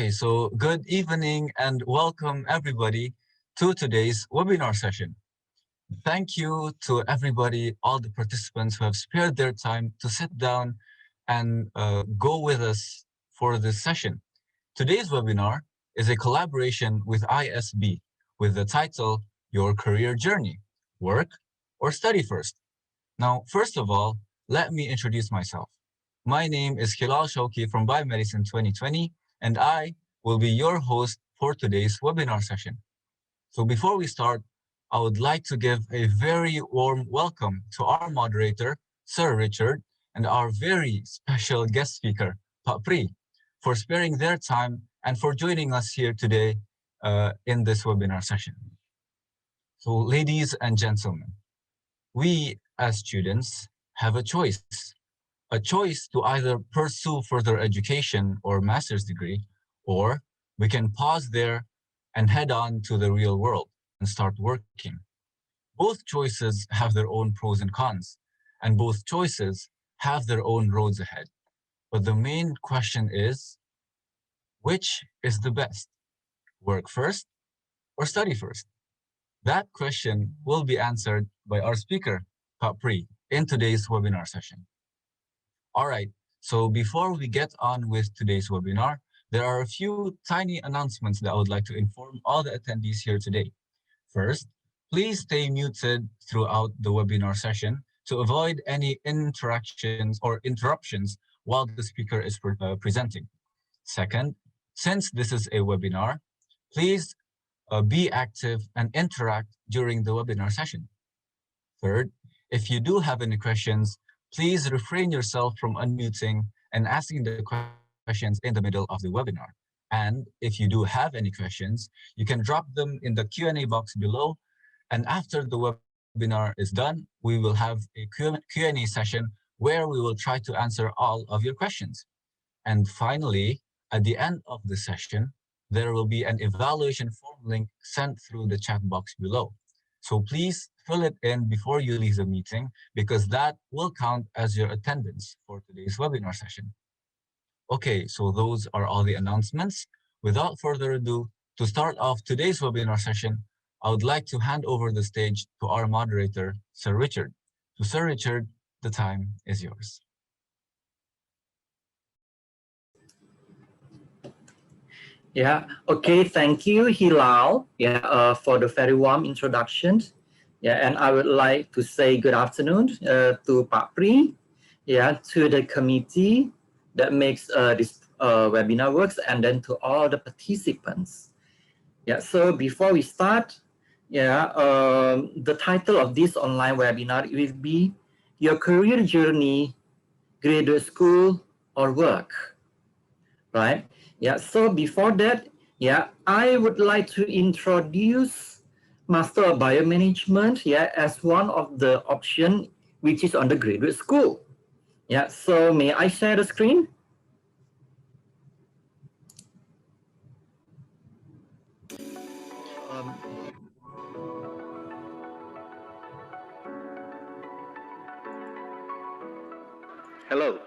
Okay, so good evening and welcome everybody to today's webinar session. Thank you to everybody, all the participants who have spared their time to sit down and go with us for this session. Today's webinar is a collaboration with ISB with the title, Your Career Journey, Work or Study First. Now, first of all, let me introduce myself. My name is Hilal Shauki from Biomedicine 2020, and I will be your host for today's webinar session. So before we start, I would like to give a very warm welcome to our moderator, Sir Richard, and our very special guest speaker, Pri, for sparing their time and for joining us here today in this webinar session. So ladies and gentlemen, we as students have a choice to either pursue further education or master's degree, or we can pause there and head on to the real world and start working. Both choices have their own pros and cons, and both choices have their own roads ahead. But the main question is, which is the best? Work first or study first? That question will be answered by our speaker, Pri, in today's webinar session. All right, so before we get on with today's webinar, there are a few tiny announcements that I would like to inform all the attendees here today. First, please stay muted throughout the webinar session to avoid any interactions or interruptions while the speaker is presenting. Second, since this is a webinar, please be active and interact during the webinar session. Third, if you do have any questions, please refrain yourself from unmuting and asking the questions in the middle of the webinar. And if you do have any questions, you can drop them in the Q&A box below. And after the webinar is done, we will have a Q&A session where we will try to answer all of your questions. And finally, at the end of the session, there will be an evaluation form link sent through the chat box below. So please fill it in before you leave the meeting, because that will count as your attendance for today's webinar session. Okay, so those are all the announcements. Without further ado, to start off today's webinar session, I would like to hand over the stage to our moderator, Sir Richard. So Sir Richard, the time is yours. Yeah, okay, thank you, Hilal, for the very warm introduction. Yeah, and I would like to say good afternoon to Pri, to the committee that makes this webinar works, and then to all the participants. Yeah, so before we start, the title of this online webinar will be Your Career Journey, Graduate School or Work, right? Yeah, so before that, I would like to introduce Master of Biomanagement, as one of the options which is on the graduate school. Yeah, so may I share the screen? Hello,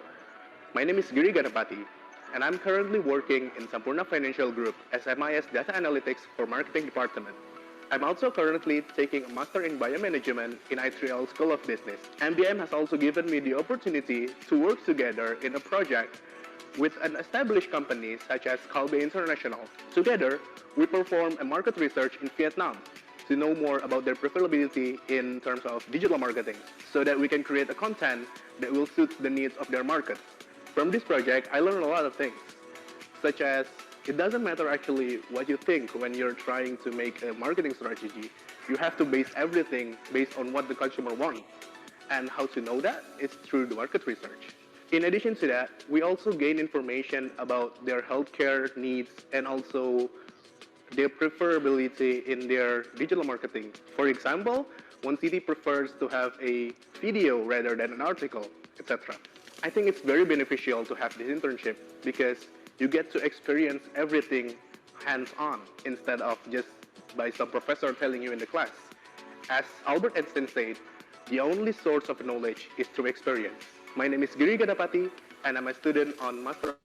my name is Giri Ganapati, and I'm currently working in Sampurna Financial Group as MIS Data Analytics for Marketing Department. I'm also currently taking a Master in Biomanagement in I3L School of Business. MBM has also given me the opportunity to work together in a project with an established company such as Calbe International. Together, we perform a market research in Vietnam to know more about their profitability in terms of digital marketing, so that we can create a content that will suit the needs of their market. From this project, I learned a lot of things, such as it doesn't matter actually what you think when you're trying to make a marketing strategy. You have to base everything based on what the consumer wants. And how to know that? It's through the market research. In addition to that, we also gain information about their healthcare needs and also their preferability in their digital marketing. For example, one city prefers to have a video rather than an article, etc. I think it's very beneficial to have this internship because you get to experience everything hands-on instead of just by some professor telling you in the class. As Albert Einstein said, the only source of knowledge is through experience. My name is Giri Gadapati, and I'm a student on Master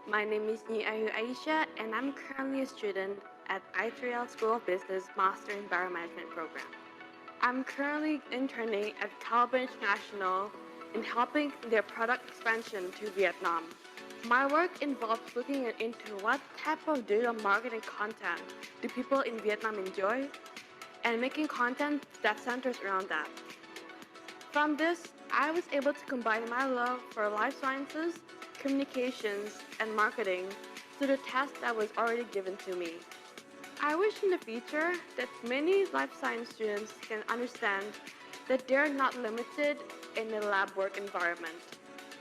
My name is Ayu Aisha, and I'm currently a student at I3L School of Business Master in Biomanagement program. I'm currently interning at Calibre International in helping their product expansion to Vietnam. My work involves looking into what type of digital marketing content do people in Vietnam enjoy, and making content that centers around that. From this, I was able to combine my love for life sciences, communications, and marketing to the task that was already given to me. I wish in the future that many life science students can understand that they're not limited in a lab work environment.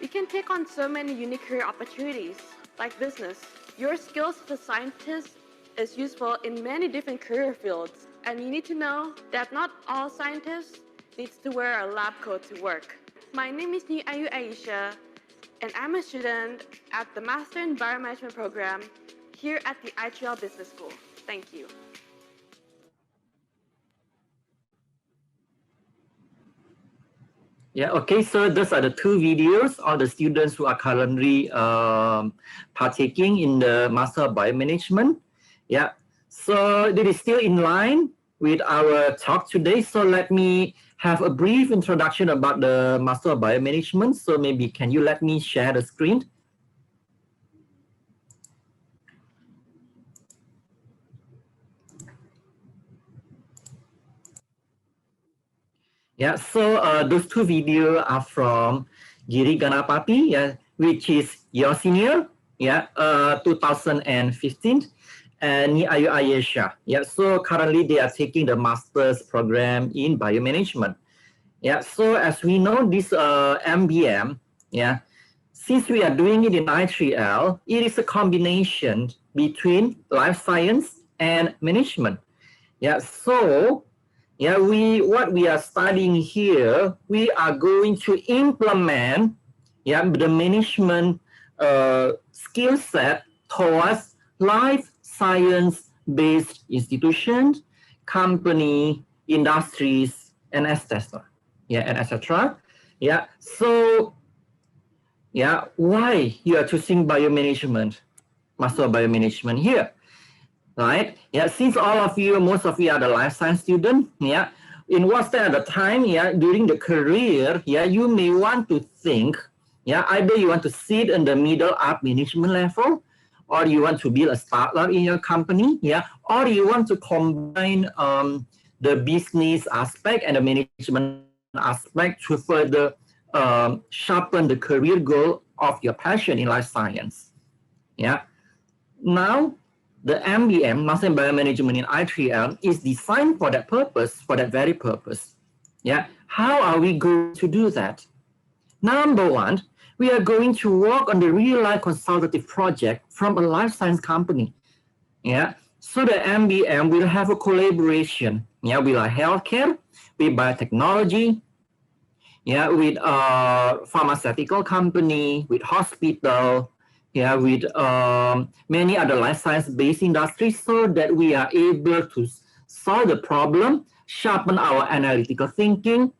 You can take on so many unique career opportunities, like business. Your skills as a scientist is useful in many different career fields, and you need to know that not all scientists needs to wear a lab coat to work. My name is Ayu Aisha, and I'm a student at the Master in Biomanagement program here at the I3L Business School. Thank you. Yeah, okay, so those are the two videos of the students who are currently partaking in the Master of Biomanagement. Yeah, so this is still in line with our talk today. So let me have a brief introduction about the Master of Biomanagement. So maybe can you let me share the screen? Yeah, so those two videos are from Giri Ganapati, yeah, which is your senior, yeah, 2015, and Ayu Ayesha. Yeah, so currently they are taking the master's program in biomanagement. Yeah, so as we know, this MBM, yeah, since we are doing it in I3L, it is a combination between life science and management. Yeah, so yeah, what we are studying here, we are going to implement the management skill set towards life science-based institutions, company, industries, and etc. Yeah, and etc. Yeah, so yeah, why you are choosing biomanagement, Master of Biomanagement here? Right? Yeah, since all of you, most of you are the life science student, yeah, in what stage at the time, yeah, during the career, yeah, you may want to think, yeah, either you want to sit in the middle up management level, or you want to build a startup in your company, yeah, or you want to combine the business aspect and the management aspect to further sharpen the career goal of your passion in life science. Yeah. Now, the MBM, Master in Biomanagement in I3L, is designed for that purpose, for that very purpose. Yeah. How are we going to do that? Number one, we are going to work on the real-life consultative project from a life science company. Yeah. So the MBM will have a collaboration, yeah, with a healthcare, with biotechnology, yeah, with a pharmaceutical company, with hospital, yeah, with many other life science-based industries, so that we are able to solve the problem, sharpen our analytical thinking,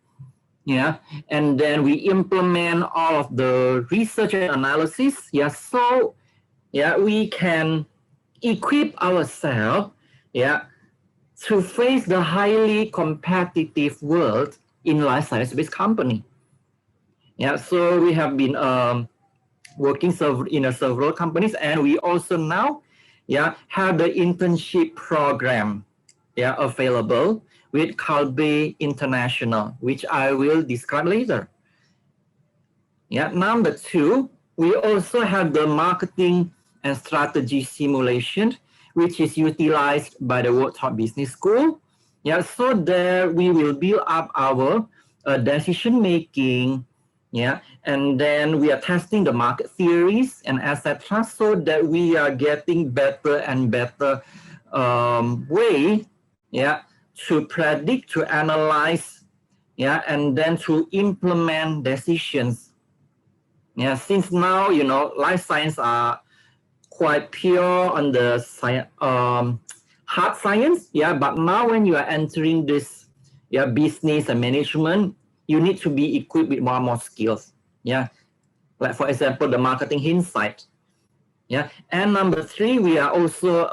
yeah, and then we implement all of the research and analysis, yeah, so yeah, we can equip ourselves, yeah, to face the highly competitive world in life science-based company. Yeah, so we have been working in several companies, and we also now, yeah, have the internship program, yeah, available with Calibre International, which I will describe later. Yeah, number two, we also have the marketing and strategy simulation, which is utilized by the World Top Business School. Yeah, so there we will build up our decision making. Yeah, and then we are testing the market theories and etc. so that we are getting better and better way, yeah, to predict, to analyze, yeah, and then to implement decisions. Yeah, since now, you know, life science are quite pure on the hard science, yeah, but now when you are entering this, yeah, business and management, you need to be equipped with more and more skills, yeah. Like for example, the marketing insight, Yeah, and number 3, we are also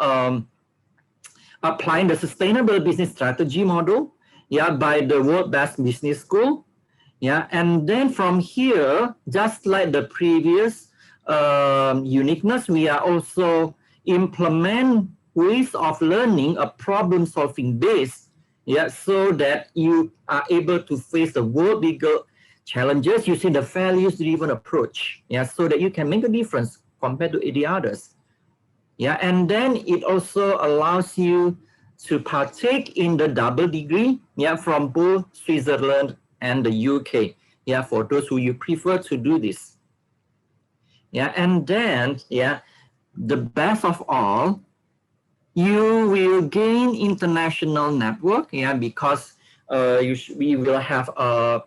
applying the sustainable business strategy model, yeah, by the World Best Business School. Yeah, and then from here, just like the previous uniqueness, we are also implement ways of learning a problem solving base, yeah, so that you are able to face the world bigger challenges using the values driven approach, yeah, so that you can make a difference compared to the others. Yeah, and then it also allows you to partake in the double degree, yeah, from both Switzerland and the UK, yeah, for those who you prefer to do this. Yeah, and then, yeah, the best of all, you will gain international network, yeah, because we will have a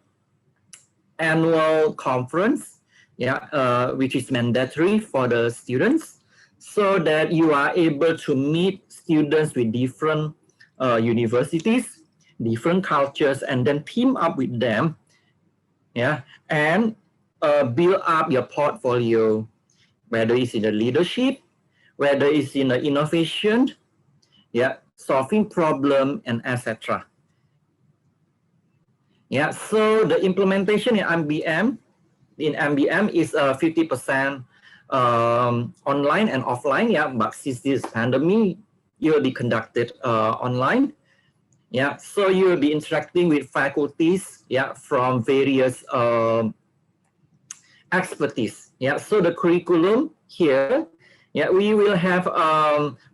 annual conference, yeah, which is mandatory for the students, so that you are able to meet students with different universities, different cultures, and then team up with them, yeah, and build up your portfolio, whether it's in the leadership, whether it's in the innovation, yeah, solving problem, and etc. Yeah, so the implementation in MBM is 50% online and offline. Yeah, but since this pandemic, it will be conducted online. Yeah, so you will be interacting with faculties, yeah, from various expertise. Yeah, so the curriculum here, yeah, we will have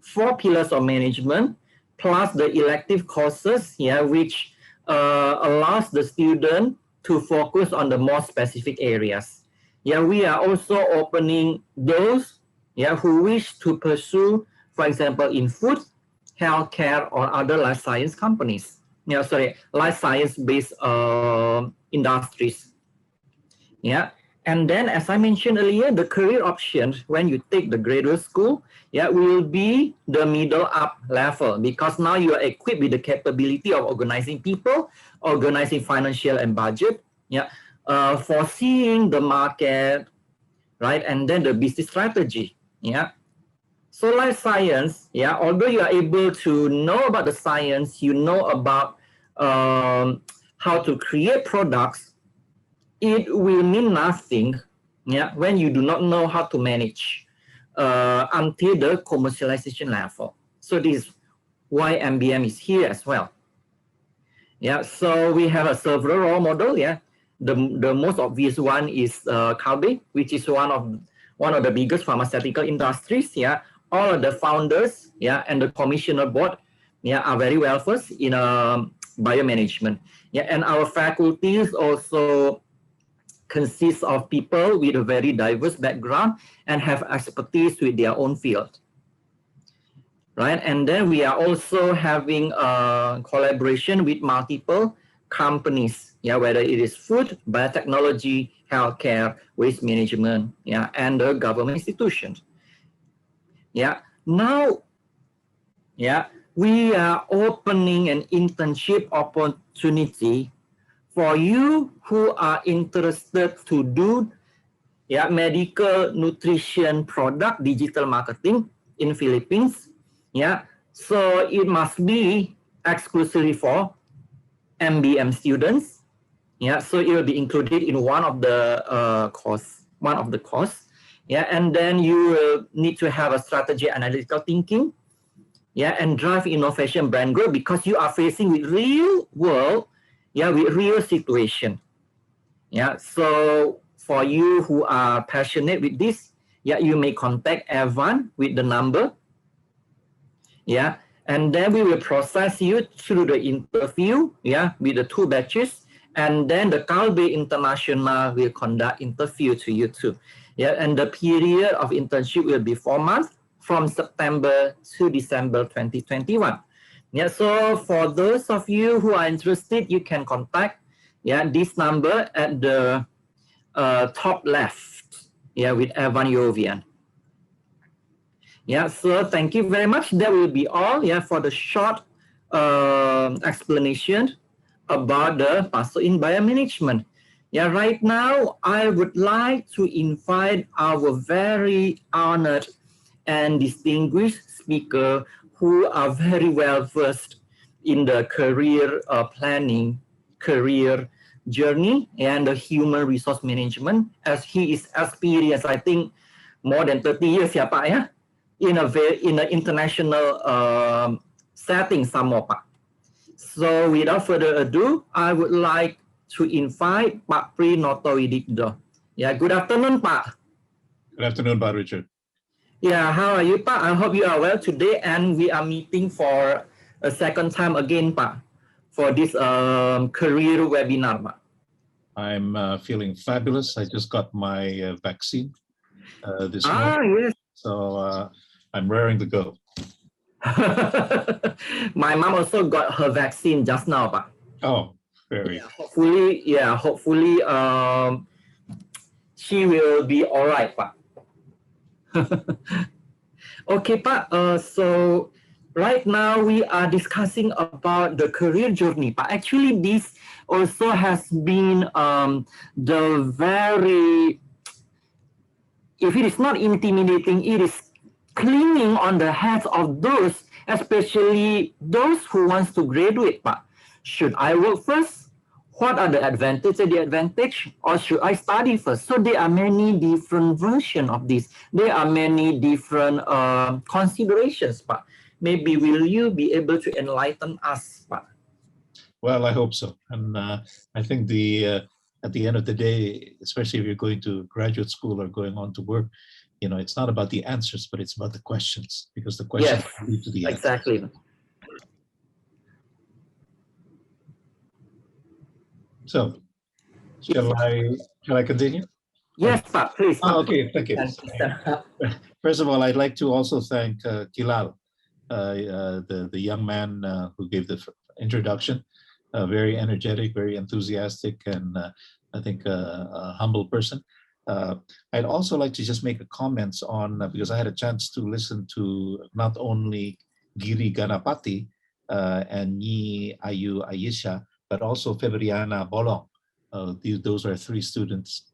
4 pillars of management plus the elective courses, yeah, which allows the student to focus on the more specific areas. Yeah, we are also opening those, yeah, who wish to pursue, for example, in food, healthcare, or other life science companies. Yeah, sorry, life science-based industries. Yeah, and then as I mentioned earlier, the career options when you take the graduate school, yeah, will be the middle up level, because now you are equipped with the capability of organizing people, organizing financial and budget, yeah, foreseeing the market, right, and then the business strategy, yeah. So life science, yeah, although you are able to know about the science, you know about how to create products, it will mean nothing, yeah, when you do not know how to manage until the commercialization level. So this is why MBM is here as well. Yeah, so we have a several role model. Yeah, the most obvious one is Kalbe, which is one of the biggest pharmaceutical industries. Yeah, all of the founders, yeah, and the commissioner board, yeah, are very well versed in biomanagement. Yeah, and our faculties also consists of people with a very diverse background and have expertise with their own field, right? And then we are also having a collaboration with multiple companies, yeah, whether it is food, biotechnology, healthcare, waste management, yeah, and the government institutions. Yeah, now, yeah, we are opening an internship opportunity for you who are interested to do, yeah, medical nutrition product digital marketing in Philippines. Yeah, so it must be exclusively for MBM students. Yeah, so it will be included in one of the course. Yeah, and then you will need to have a strategy analytical thinking, yeah, and drive innovation brand growth, because you are facing with real world, yeah, with real situation. Yeah, so for you who are passionate with this, yeah, you may contact Evan with the number. Yeah, and then we will process you through the interview, yeah, with the 2 batches, and then the Kalbe International will conduct interview to you too. Yeah, and the period of internship will be 4 months from September to December 2021. Yeah, so for those of you who are interested, you can contact, yeah, this number at the top left, yeah, with Evan Yovian. Yeah, so thank you very much. That will be all, yeah, for the short explanation about the Master in Biomanagement. Yeah, right now, I would like to invite our very honored and distinguished speakers who are very well versed in the career planning, career journey, and the human resource management, as he is experienced, I think, more than 30 years, ya Pak, ya, in an international setting some more, Pak. So without further ado, I would like to invite Pak Pri Notowidigdo. Yeah, good afternoon, Pak. Good afternoon, Pak Richard. Yeah, how are you, Pak? I hope you are well today, and we are meeting for a second time again, Pak, for this career webinar, Pak. I'm feeling fabulous. I just got my vaccine this morning, Yes. so I'm raring to go. My mom also got her vaccine just now, Pak. Oh, very. Yeah, hopefully, she will be all right, Pak. Okay, Pak. So right now we are discussing about the career journey, Pak. Actually, this also has been the very, if it is not intimidating, it is clinging on the heads of those, especially those who wants to graduate, Pak. Should I work first? What are the advantages and disadvantages? Or should I study first? So there are many different versions of this. There are many different considerations, Pak. Maybe will you be able to enlighten us, Pak? Well, I hope so. And I think at the end of the day, especially if you're going to graduate school or going on to work, you know, it's not about the answers, but it's about the questions, because the questions lead to the answers. Exactly. So, shall I continue? Yes, Pak, please. Oh, okay, thank you. First of all, I'd like to also thank Kilal, the young man who gave the introduction. Very energetic, very enthusiastic, and I think a humble person. I'd also like to just make a comments on, because I had a chance to listen to not only Giri Ganapati and Nyi Ayu Ayesha, but also Febriana Bolong. Those are three students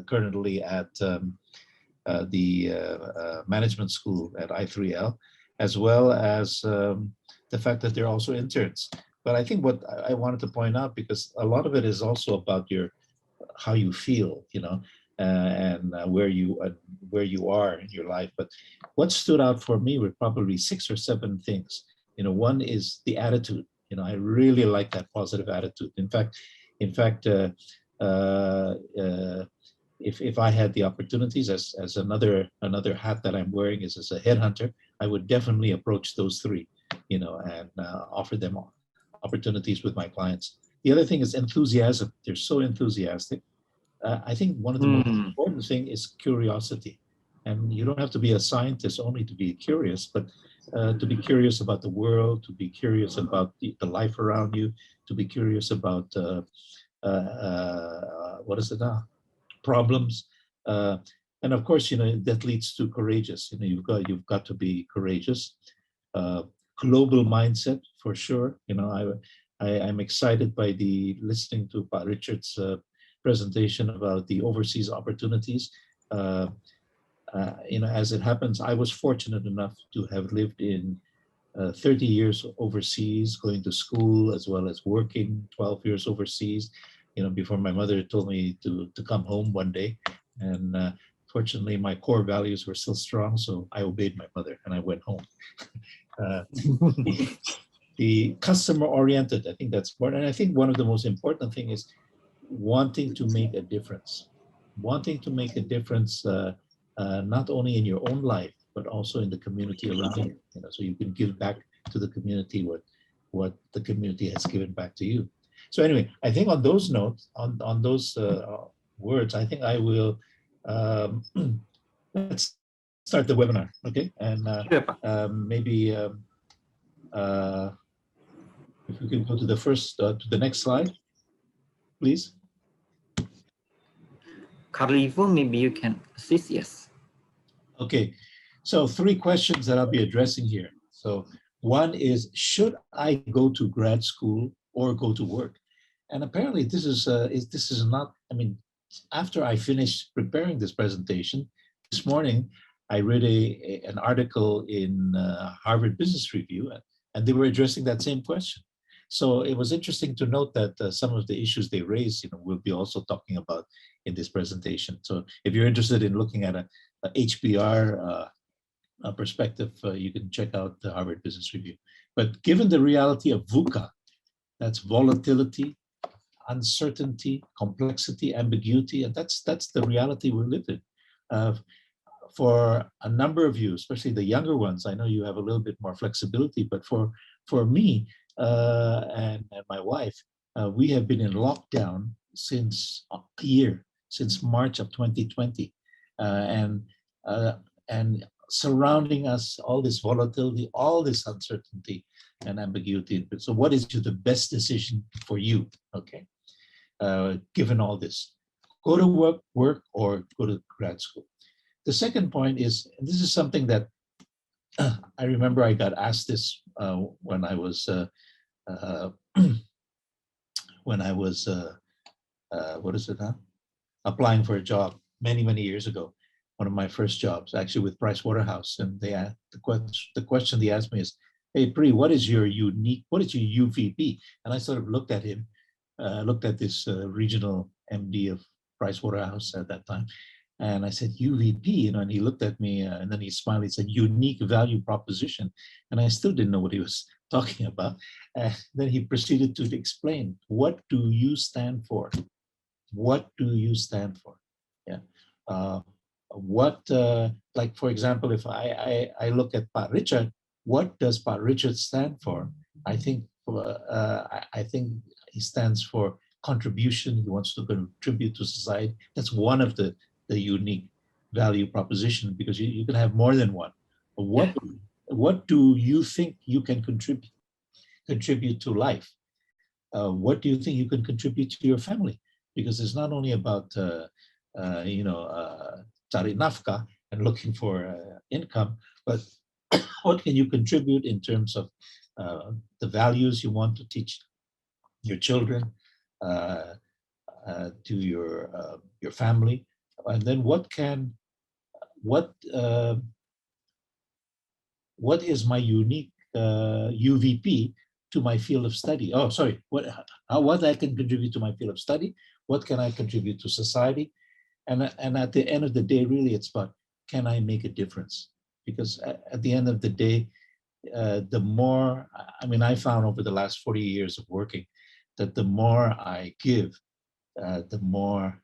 currently at the management school at I3L, as well as the fact that they're also interns. But I think what I wanted to point out, because a lot of it is also about how you feel, you know, and where you are in your life. But what stood out for me were probably 6 or 7 things. You know, one is the attitude. You know, I really like that positive attitude. In fact, if I had the opportunities, as another hat that I'm wearing is as a headhunter, I would definitely approach those 3, you know, and offer them opportunities with my clients. The other thing is enthusiasm. They're so enthusiastic. I think one of the most important thing is curiosity. And you don't have to be a scientist only to be curious, but to be curious about the world, to be curious about the life around you, to be curious about what is it now? Problems. And of course, you know, that leads to courageous. You know, you've got to be courageous. Global mindset for sure. You know, I'm excited by listening to Pat Richard's presentation about the overseas opportunities. You know, as it happens, I was fortunate enough to have lived in 30 years overseas, going to school as well as working 12 years overseas, you know, before my mother told me to come home one day. And fortunately, my core values were still strong, so I obeyed my mother and I went home. The customer oriented, I think that's important. And I think one of the most important thing is wanting to make a difference. Wanting to make a difference, not only in your own life, but also in the community around you. You know, so you can give back to the community what the community has given back to you. So anyway, I think on those notes, on those words, I think I will let's start the webinar, okay? And maybe if we can go to the next slide, please. Carlivo, maybe you can assist. Yes. Okay, so 3 questions that I'll be addressing here. So one is, should I go to grad school or go to work? And apparently this is not, I mean, after I finished preparing this presentation this morning, I read an article in Harvard Business Review, and they were addressing that same question. So it was interesting to note that some of the issues they raised, we'll be also talking about in this presentation. So if you're interested in looking at a HBR perspective, you can check out the Harvard Business Review. But given the reality of VUCA, that's volatility, uncertainty, complexity, ambiguity, and that's the reality we live in. For a number of you, especially the younger ones, I know you have a little bit more flexibility, but for me and my wife, we have been in lockdown since a year, since March of 2020, and surrounding us, all this volatility, all this uncertainty and ambiguity. So what is the best decision for you, okay? Given all this, go to work or go to grad school. The second point is, and this is something that I remember I got asked this when I was applying for a job many years ago. One of my first jobs, actually with Price Waterhouse, and they asked the question they asked me is, "Hey Pri, what is your UVP?" And I sort of looked at him, looked at this regional MD of Price Waterhouse at that time, and I said, "UVP," and he looked at me, and then he smiled. He said, "Unique value proposition," and I still didn't know what he was talking about. Then he proceeded to explain, "What do you stand for? What do you stand for?" Yeah. Like for example, if I look at Pat Richard, what does Pat Richard stand for? I think he stands for contribution. He wants to contribute to society. That's one of the unique value proposition, because you can have more than one. But what do you think you can contribute to life? What do you think you can contribute to your family? Because it's not only about cari nafkah and looking for income, but what can you contribute in terms of the values you want to teach your children, to your family, and then what is my unique UVP to my field of study? Oh, sorry, what I can contribute to my field of study? What can I contribute to society? And at the end of the day, really, it's about, can I make a difference? Because at the end of the day, the more, I found over the last 40 years of working, that the more I give, the more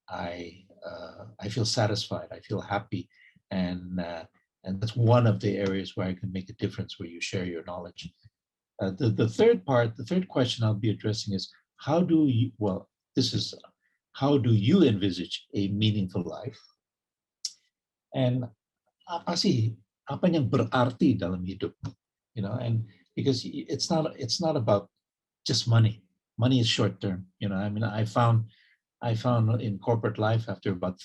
I feel satisfied, I feel happy. And that's one of the areas where I can make a difference, where you share your knowledge. The third question I'll be addressing is, how do you envisage a meaningful life? And apa yang berarti dalam hidup? And because it's not about just money. Money is short term. I found in corporate life, after about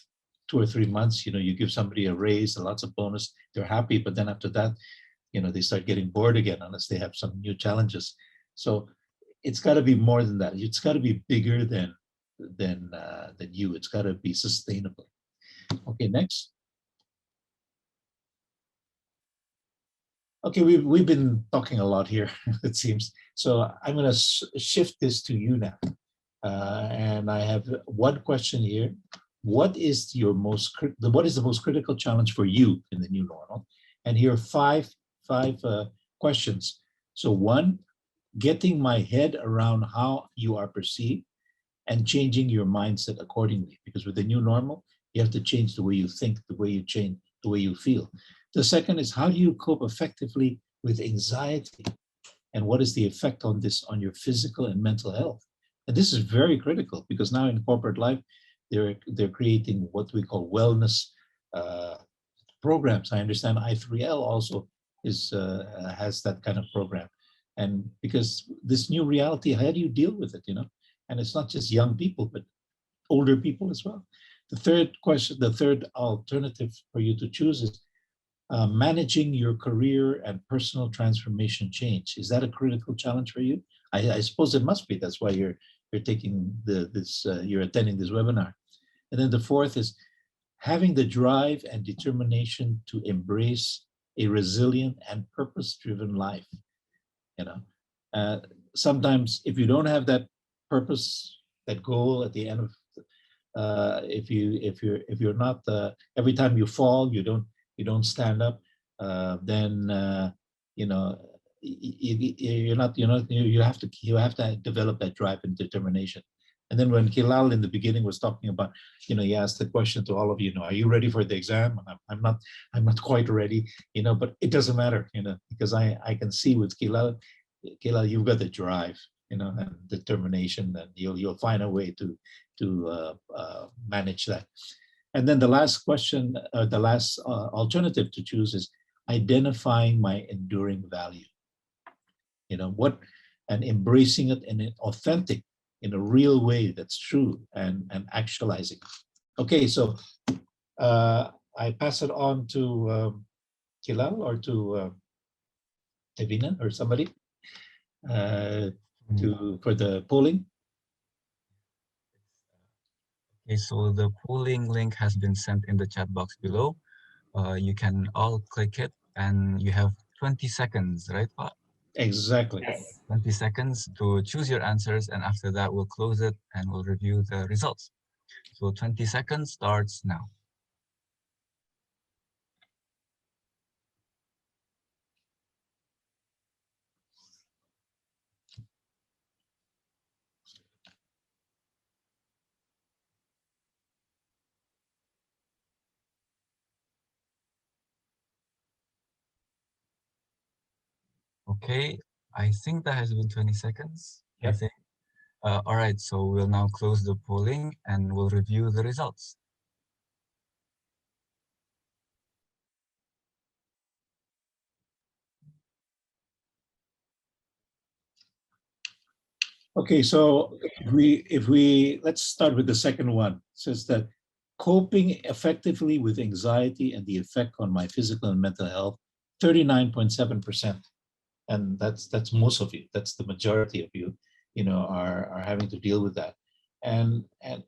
2 or 3 months, you give somebody a raise, lots of bonus, they're happy, but then after that, they start getting bored again unless they have some new challenges. So it's got to be more than that. It's got to be bigger than you. It's got to be sustainable. Okay, next. Okay, we've been talking a lot here, it seems. So I'm going to shift this to you now. And I have one question here. What is the most critical challenge for you in the new normal? And here are five questions. So 1, getting my head around how you are perceived and changing your mindset accordingly. Because with the new normal, you have to change the way you think, the way you change, the way you feel. The second is, how do you cope effectively with anxiety? And what is the effect on this on your physical and mental health? And this is very critical, because now in corporate life, they're creating what we call wellness programs. I understand I3L also has that kind of program. And because this new reality, how do you deal with it? And it's not just young people, but older people as well. The third alternative for you to choose is managing your career and personal transformation change. Is that a critical challenge for you? I suppose it must be. That's why you're taking you're attending this webinar. And then the fourth is, having the drive and determination to embrace a resilient and purpose-driven life. You know, sometimes if you don't have that purpose, that goal at the end of, if you're not, every time you fall, you don't stand up, then you know, you have to develop that drive and determination. And then when Kilal in the beginning was talking about, he asked the question to all of you, are you ready for the exam? I'm not quite ready, but it doesn't matter, because I can see with Kilal, you've got the drive, and determination, and you'll find a way to manage that. And then the last question, the last alternative to choose is identifying my enduring value. And embracing it in an authentic, in a real way that's true, and actualizing. Okay, so I pass it on to Kilal or to Evina or somebody for the polling. Okay, so the polling link has been sent in the chat box below. You can all click it, and you have 20 seconds, right, Pa? Exactly. Yes. 20 seconds to choose your answers, and after that we'll close it and we'll review the results. So 20 seconds starts now. Okay, I think that has been 20 seconds. Yep. I think. All right, so we'll now close the polling and we'll review the results. Okay, so if we let's start with the second one. It says that coping effectively with anxiety and the effect on my physical and mental health, 39.7%. And that's most of you. That's the majority of you, are having to deal with that. And at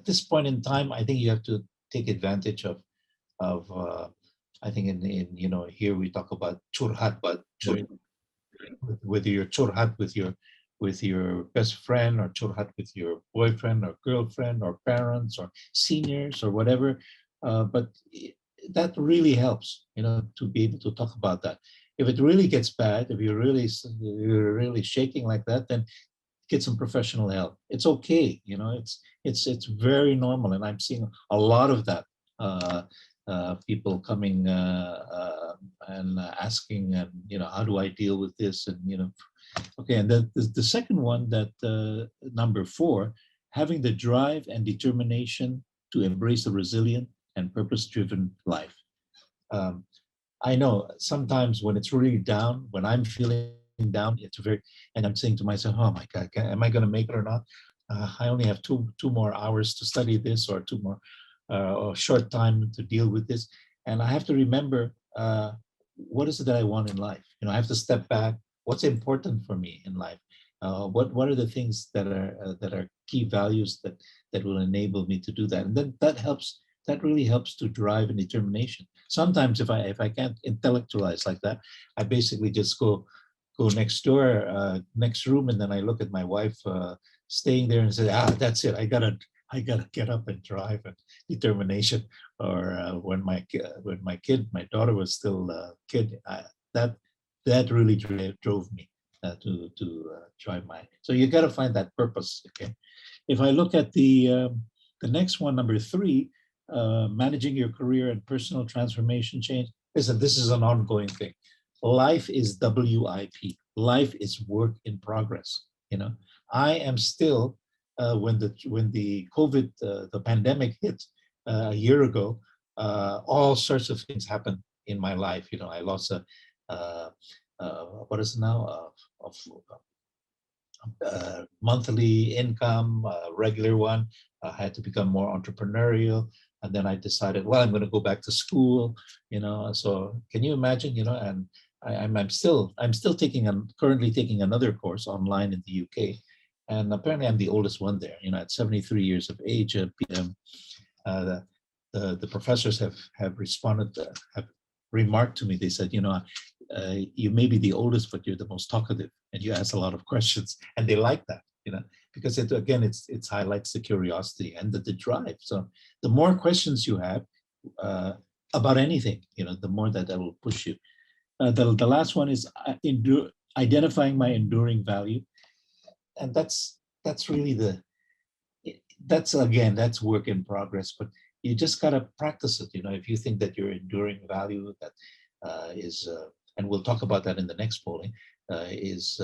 this point in time, I think you have to take advantage of I think in here we talk about churhat, but whether you're churhat with your best friend, or churhat with your boyfriend or girlfriend or parents or seniors or whatever, but that really helps, to be able to talk about that. If it really gets bad, if you're really shaking like that, then get some professional help. It's okay, it's very normal, and I'm seeing a lot of that. People coming and asking, and how do I deal with this, and okay. And then the second one, that number 4, having the drive and determination to embrace a resilient and purpose-driven life. I know sometimes when it's really down, when I'm feeling down, and I'm saying to myself, oh my God, am I going to make it or not? I only have two more hours to study this, or 2 more or short time to deal with this. And I have to remember, what is it that I want in life? I have to step back. What's important for me in life? What are the things that are key values that will enable me to do that? And then that really helps to drive and determination. Sometimes if I can't intellectualize like that, I basically just go next door, next room, and then I look at my wife staying there and say, that's it. I gotta get up and drive, and determination. Or when my daughter was still a kid, that really drove me to drive my. So you got to find that purpose. Okay. If I look at the next one, number 3, managing your career and personal transformation change. Listen, this is an ongoing thing. Life is WIP. Life is work in progress. I am still when the COVID, the pandemic hit a year ago, all sorts of things happened in my life. I lost what is it now, monthly income, regular one. I had to become more entrepreneurial, and then I decided, well, I'm going to go back to school. So can you imagine? And I'm still currently taking another course online in the UK, and apparently I'm the oldest one there. At 73 years of age, The professors have responded, have remarked to me. They said, you may be the oldest, but you're the most talkative, and you ask a lot of questions, and they like that, because it highlights the curiosity and the drive. So the more questions you have about anything, the more that will push you. The last one is identifying my enduring value, and that's really that's work in progress, but you just gotta practice it. If you think that your enduring value that is, and we'll talk about that in the next polling, is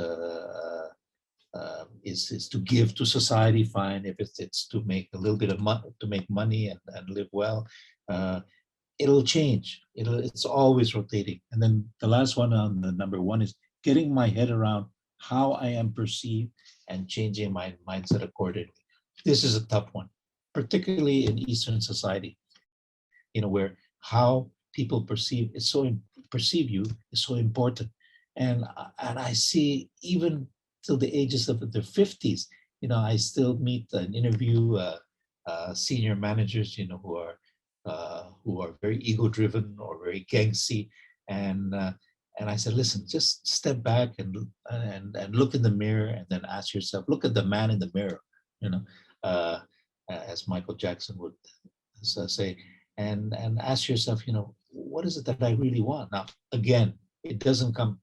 to give to society, fine. If it's to make a little bit of money, to make money and live well, it'll change. It's always rotating. And then the last one on the number one is getting my head around how I am perceived and changing my mindset accordingly. This is a tough one, particularly in Eastern society, where how people perceive you is so important. And I see even till the ages of their 50s, I still meet and interview senior managers, who are very ego-driven or very gangsy, and I said, listen, just step back and look in the mirror, and then ask yourself, look at the man in the mirror, as Michael Jackson would say, and ask yourself, what is it that I really want? Now, again, it doesn't come.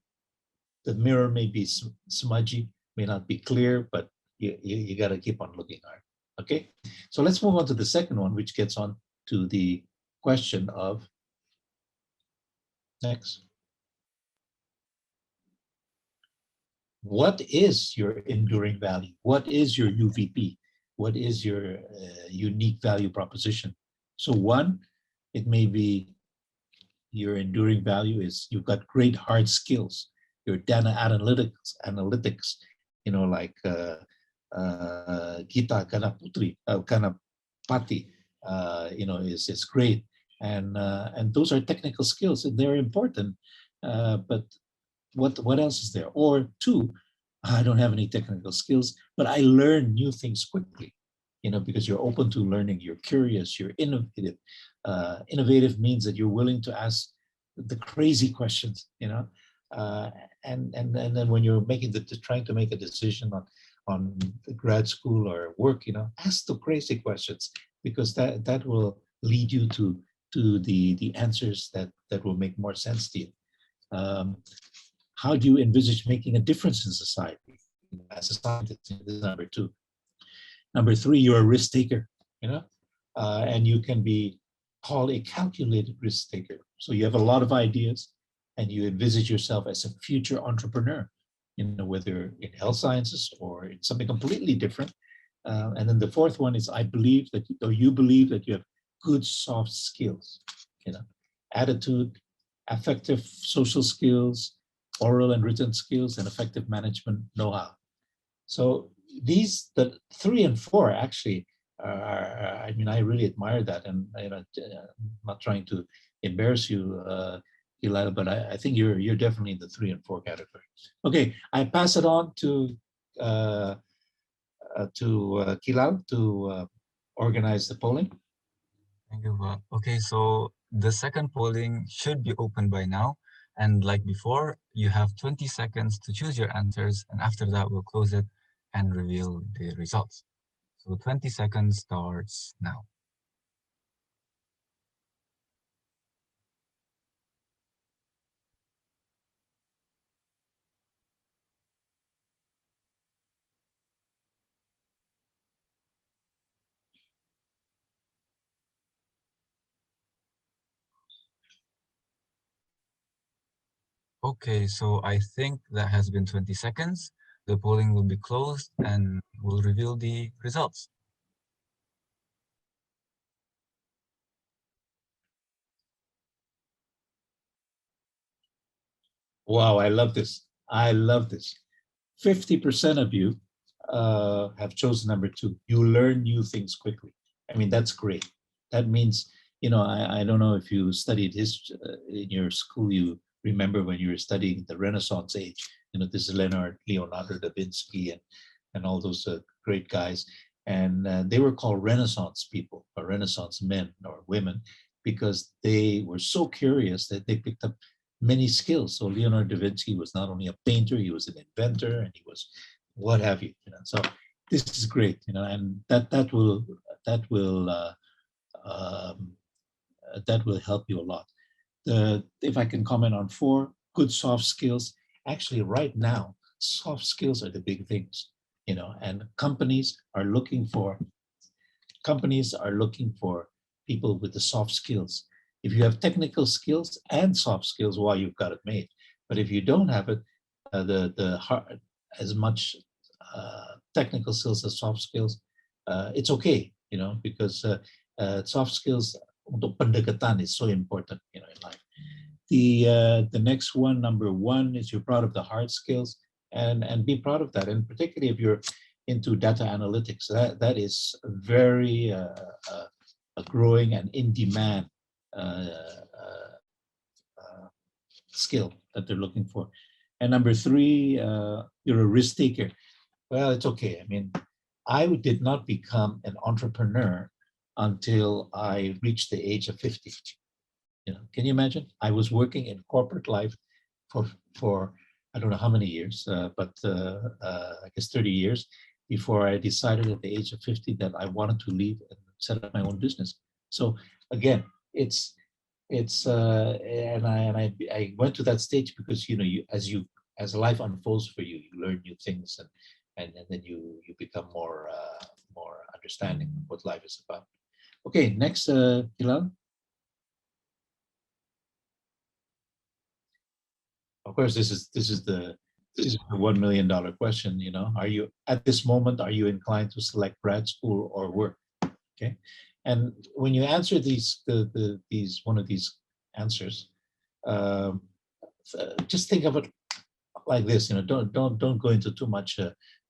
The mirror may be smudgy, may not be clear, but you got to keep on looking hard. Okay, so let's move on to the second one, which gets on to the question of next. What is your enduring value? What is your UVP? What is your unique value proposition? So one, it may be your enduring value is you've got great hard skills. Your data analytics, like Gita Kanapati, is great. And those are technical skills, and they're important. But what else is there? Or two, I don't have any technical skills, but I learn new things quickly, because you're open to learning, you're curious, you're innovative. Innovative means that you're willing to ask the crazy questions, and then when you're trying to make a decision on grad school or work, ask the crazy questions, because that will lead you to the answers that will make more sense to you. How do you envisage making a difference in society as a scientist? This is number two. Number three, you're a risk taker, and you can be called a calculated risk taker. So you have a lot of ideas, and you envisage yourself as a future entrepreneur, whether in health sciences or in something completely different. And then the fourth one is, you believe that you have good soft skills, attitude, affective social skills, oral and written skills, and effective management know-how. So the 3 and 4 actually are, I really admire that. And I'm not trying to embarrass you, Eli, but I think you're definitely in the 3 and 4 category. Okay, I pass it on to Kilal to organize the polling. Thank you. Okay, so the second polling should be open by now. And like before, you have 20 seconds to choose your answers. And after that, we'll close it and reveal the results. So 20 seconds starts now. Okay, so I think that has been 20 seconds. The polling will be closed and we'll reveal the results. Wow, I love this. 50% of you have chosen number 2. You learn new things quickly. That's great. That means, I don't know if you studied history in your school, you remember when you were studying the Renaissance age, this is Leonardo da Vinci and all those great guys. And they were called Renaissance people, or Renaissance men or women, because they were so curious that they picked up many skills. So Leonardo da Vinci was not only a painter, he was an inventor, and he was what have you. So this is great, and that will help you a lot. If I can comment on 4 good soft skills, actually right now, soft skills are the big things, and companies are looking for people with the soft skills. If you have technical skills and soft skills, well, you've got it made. But if you don't have it, as much technical skills as soft skills, it's okay, because soft skills untuk pendekatan is so important, in life. The next one, number 1, is you're proud of the hard skills, and be proud of that. And particularly if you're into data analytics, that is very a growing and in demand skill that they're looking for. And number 3, you're a risk taker. Well, it's okay. I mean, I did not become an entrepreneur until I reached the age of 50. Can you imagine? I was working in corporate life for I don't know how many years, but I guess 30 years before I decided at the age of 50 that I wanted to leave and set up my own business. So again, and I went to that stage because as life unfolds for you, you learn new things, and then you become more understanding of what life is about. Okay, next, Hilal. Of course, this is the $1 million question. Are you at this moment? Are you inclined to select grad school or work? Okay, and when you answer one of these answers, just think of it like this. Don't go into too much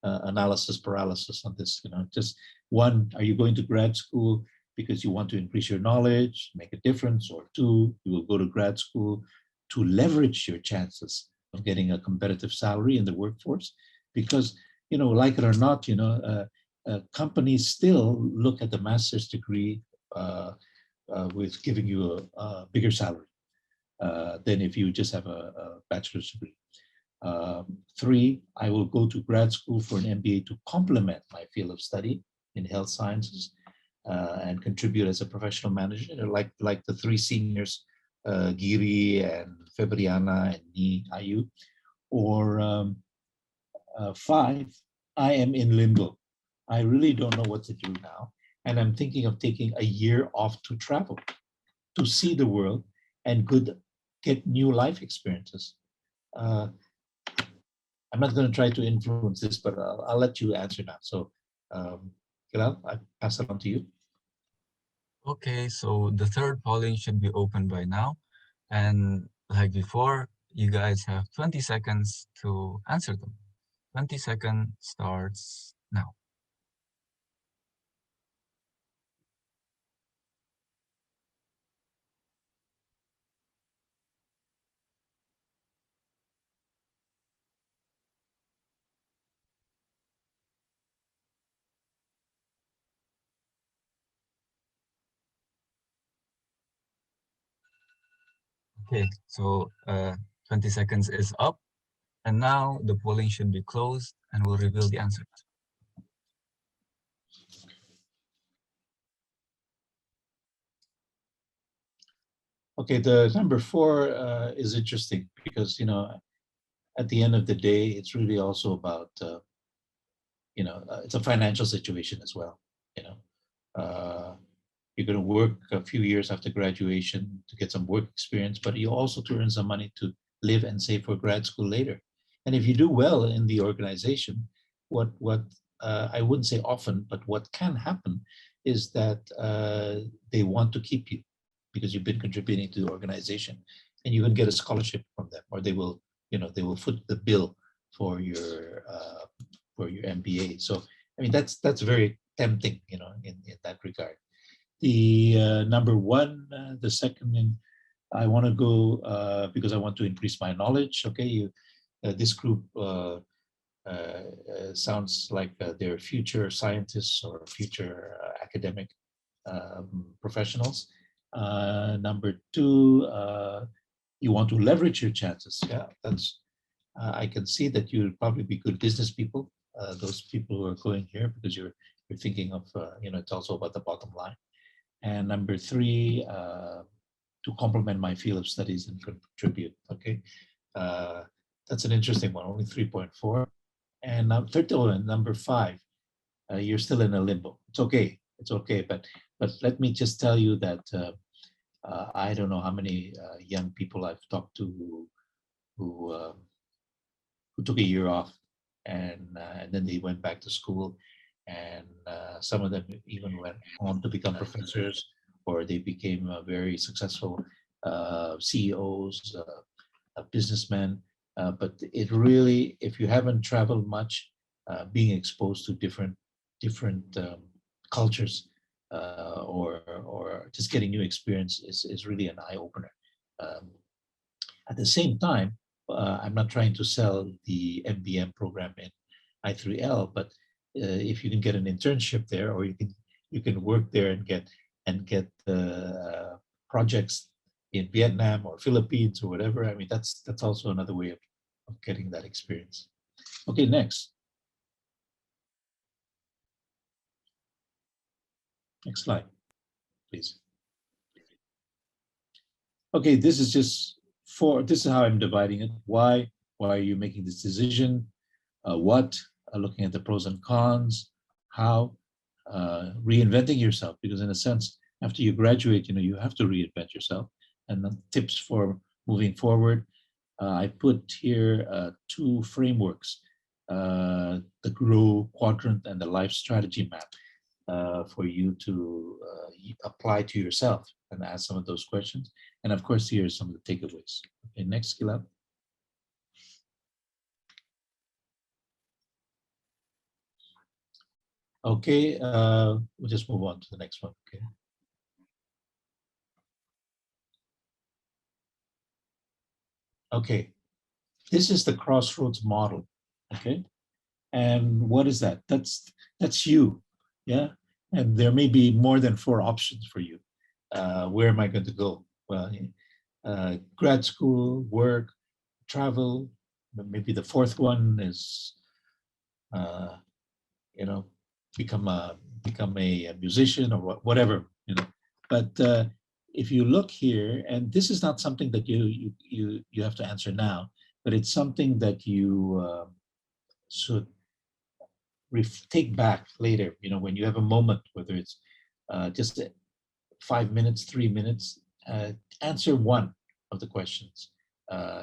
analysis paralysis on this. Just 1, are you going to grad school because you want to increase your knowledge, make a difference, or 2, you will go to grad school to leverage your chances of getting a competitive salary in the workforce, because like it or not, companies still look at the master's degree with giving you a bigger salary than if you just have a bachelor's degree. 3, I will go to grad school for an MBA to complement my field of study in health sciences and contribute as a professional manager, like the 3 seniors, Giri and Febriana and me, Ayu. Or 5, I am in limbo. I really don't know what to do now. And I'm thinking of taking a year off to travel, to see the world and get new life experiences. I'm not going to try to influence this, but I'll let you answer now. So, Hilal, I pass it on to you. Okay, so the third polling should be open by now. And like before, you guys have 20 seconds to answer them. 20 seconds starts now. Okay, so 20 seconds is up. And now the polling should be closed and we'll reveal the answers. Okay, the number 4 is interesting because, at the end of the day, it's really also about, it's a financial situation as well. You're going to work a few years after graduation to get some work experience, but you also to earn some money to live and save for grad school later. And if you do well in the organization, what I wouldn't say often, but what can happen is that they want to keep you because you've been contributing to the organization, and you can get a scholarship from them, or they will foot the bill for your MBA. So I mean that's very tempting, in that regard. The number 1, the second, I want to go because I want to increase my knowledge. Okay, this group sounds like they're future scientists or future academic professionals. Number two, you want to leverage your chances. Yeah, that's. I can see that you'll probably be good business people. Those people who are going here because you're thinking of it's also about the bottom line. And number three, to complement my field of studies and contribute. Okay, that's an interesting one. Only 3.4. And number five, you're still in a limbo. It's okay. It's okay. But let me just tell you that I don't know how many young people I've talked to who took a year off and then they went back to school, and some of them even went on to become professors, or they became very successful CEOs, businessmen. But it really, if you haven't traveled much, being exposed to different cultures or just getting new experience is really an eye opener. At the same time, I'm not trying to sell the MBM program in I3L, but if you can get an internship there, or you can work there and get projects in Vietnam or Philippines or whatever. I mean, that's also another way of getting that experience. Okay, next. Next slide, please. Okay, this is just this is how I'm dividing it. Why are you making this decision? What, looking at the pros and cons, how, reinventing yourself, because in a sense, after you graduate, you have to reinvent yourself. And the tips for moving forward, I put here 2 frameworks, the GROW quadrant and the life strategy map, for you to apply to yourself and ask some of those questions. And of course, here are some of the takeaways. Okay, next, Gilad. Okay, we'll just move on to the next one. Okay. Okay, this is the Crossroads Model. Okay, and what is that? That's you. Yeah, and there may be more than 4 options for you. Where am I going to go? Well, grad school, work, travel. Maybe the 4th one is, become a musician or whatever. But if you look here, and this is not something that you have to answer now, but it's something that you should take back later. When you have a moment, whether it's just 5 minutes, 3 minutes, answer one of the questions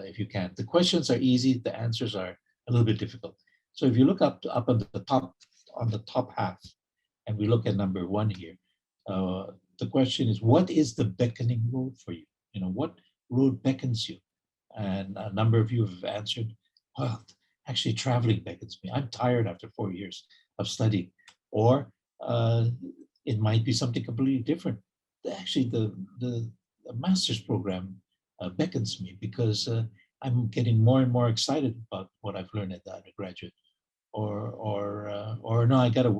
if you can. The questions are easy, the answers are a little bit difficult. So if you look up on the top half, and we look at number 1 here, the question is, what is the beckoning road for you? What road beckons you? And a number of you have answered, well, actually traveling beckons me. I'm tired after 4 years of studying. Or it might be something completely different. Actually, the master's program beckons me because I'm getting more and more excited about what I've learned at the undergraduate. Or no, I gotta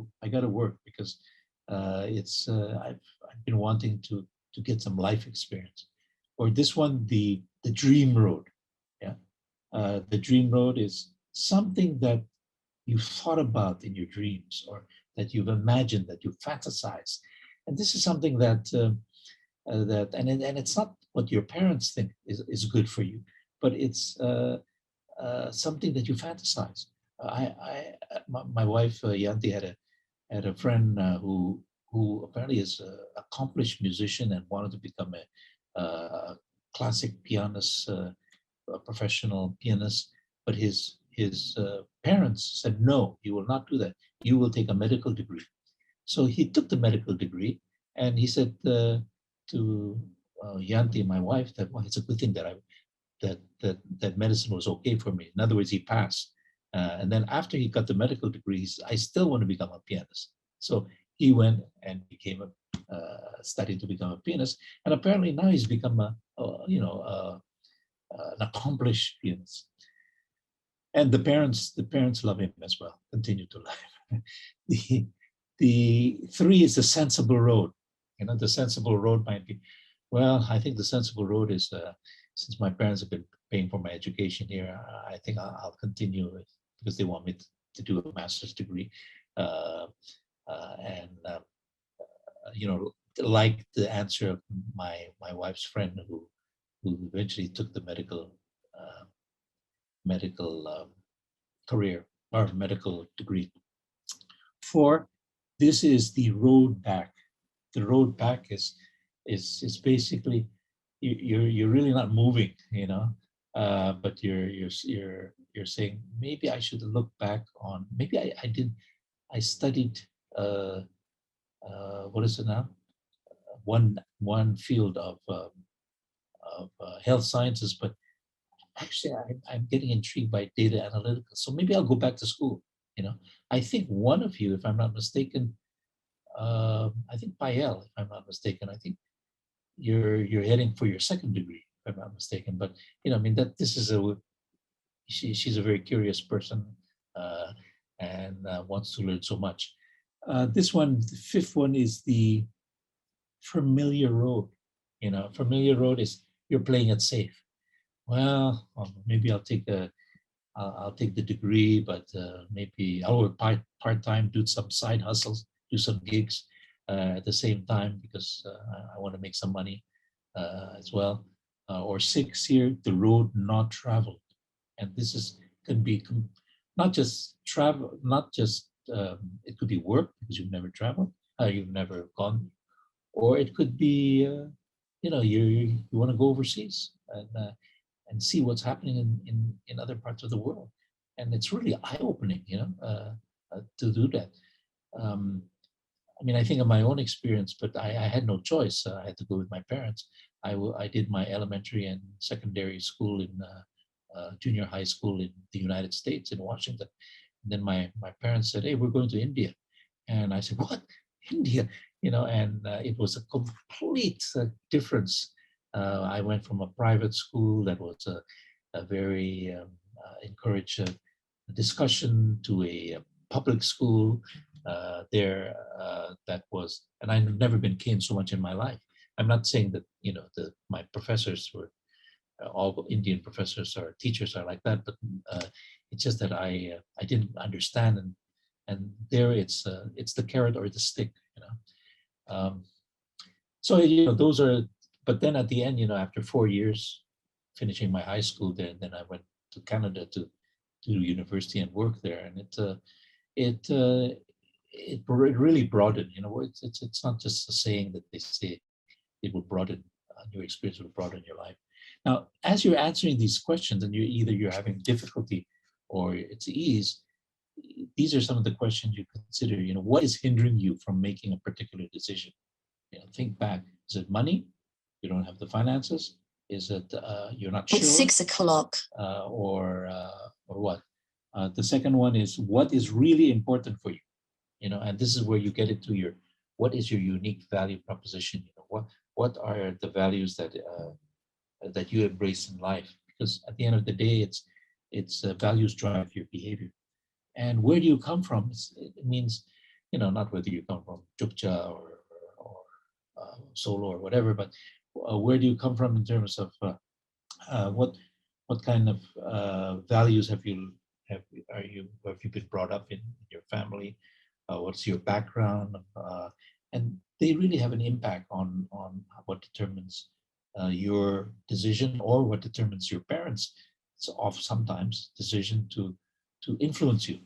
work because I've been wanting to get some life experience. Or this one, the dream road. Yeah, the dream road is something that you've thought about in your dreams, or that you've imagined, that you fantasize. And this is something that and it's not what your parents think is good for you, but it's something that you fantasize. My wife Yanti had a friend who apparently is an accomplished musician and wanted to become a classic pianist, a professional pianist, but his parents said, no, you will not do that. You will take a medical degree. So he took the medical degree, and he said to Yanti, my wife, that, well, it's a good thing that medicine was okay for me. In other words, he passed. And then after he got the medical degree, he said, I still want to become a pianist. So he went and became studied to become a pianist. And apparently now he's become an accomplished pianist. And the parents love him as well, continue to love him. The 3 is the sensible road. You know, the sensible road might be, well, I think the sensible road is, since my parents have been paying for my education here, I think I'll continue with, because they want me to do a master's degree. And you know, like the answer of my wife's friend who eventually took the medical career or medical degree. 4, this is the road back. The road back is basically you're really not moving, you know, but you're saying maybe I should look back on, maybe I studied what is it now? One field of health sciences, but actually I'm getting intrigued by data analytics. So maybe I'll go back to school. You know, I think one of you, if I'm not mistaken, I think Payel, if I'm not mistaken, I think you're heading for your second degree, if I'm not mistaken. But you know, I mean that this is she's a very curious person and wants to learn so much. This one, the 5th one, is the familiar road. You know, familiar road is you're playing it safe. Well, maybe I'll take the degree, but maybe I'll work part-time, do some side hustles, do some gigs at the same time, because I want to make some money as well. Or 6 here, the road not traveled. And this can be not just travel, not just, it could be work because you've never traveled, you've never gone, or it could be, you know, you want to go overseas and see what's happening in other parts of the world. And it's really eye-opening, you know, to do that. I mean, I think of my own experience, but I had no choice. I had to go with my parents. I did my elementary and secondary school in junior high school in the United States, in Washington. And then my parents said, hey, we're going to India. And I said, what? India? You know, and it was a complete difference. I went from a private school that was a very encouraged discussion to a public school there that was, and I've never been caned so much in my life. I'm not saying that, you know, my professors were all Indian professors or teachers are like that, but it's just that I didn't understand, and there it's the carrot or the stick, you know. So you know, those are. But then at the end, you know, after 4 years finishing my high school there, then I went to Canada to university and work there, and it really broadened. You know, it's not just a saying that they say it will broaden, your experience will broaden your life. Now, as you're answering these questions, and you're having difficulty or it's ease, these are some of the questions you consider. You know, what is hindering you from making a particular decision? You know, think back. Is it money? You don't have the finances? Is it you're not sure? It's 6 o'clock. Or what? The second one is, what is really important for you? You know, and this is where you get into your, what is your unique value proposition? You know, what are the values that that you embrace in life? Because at the end of the day, it's values drive your behavior. And where do you come from? It means, you know, not whether you come from Jogja or Solo or whatever, but where do you come from in terms of what kind of values have you been brought up in your family? What's your background? And they really have an impact on what determines your decision, or what determines your parents' sometimes decision to influence you.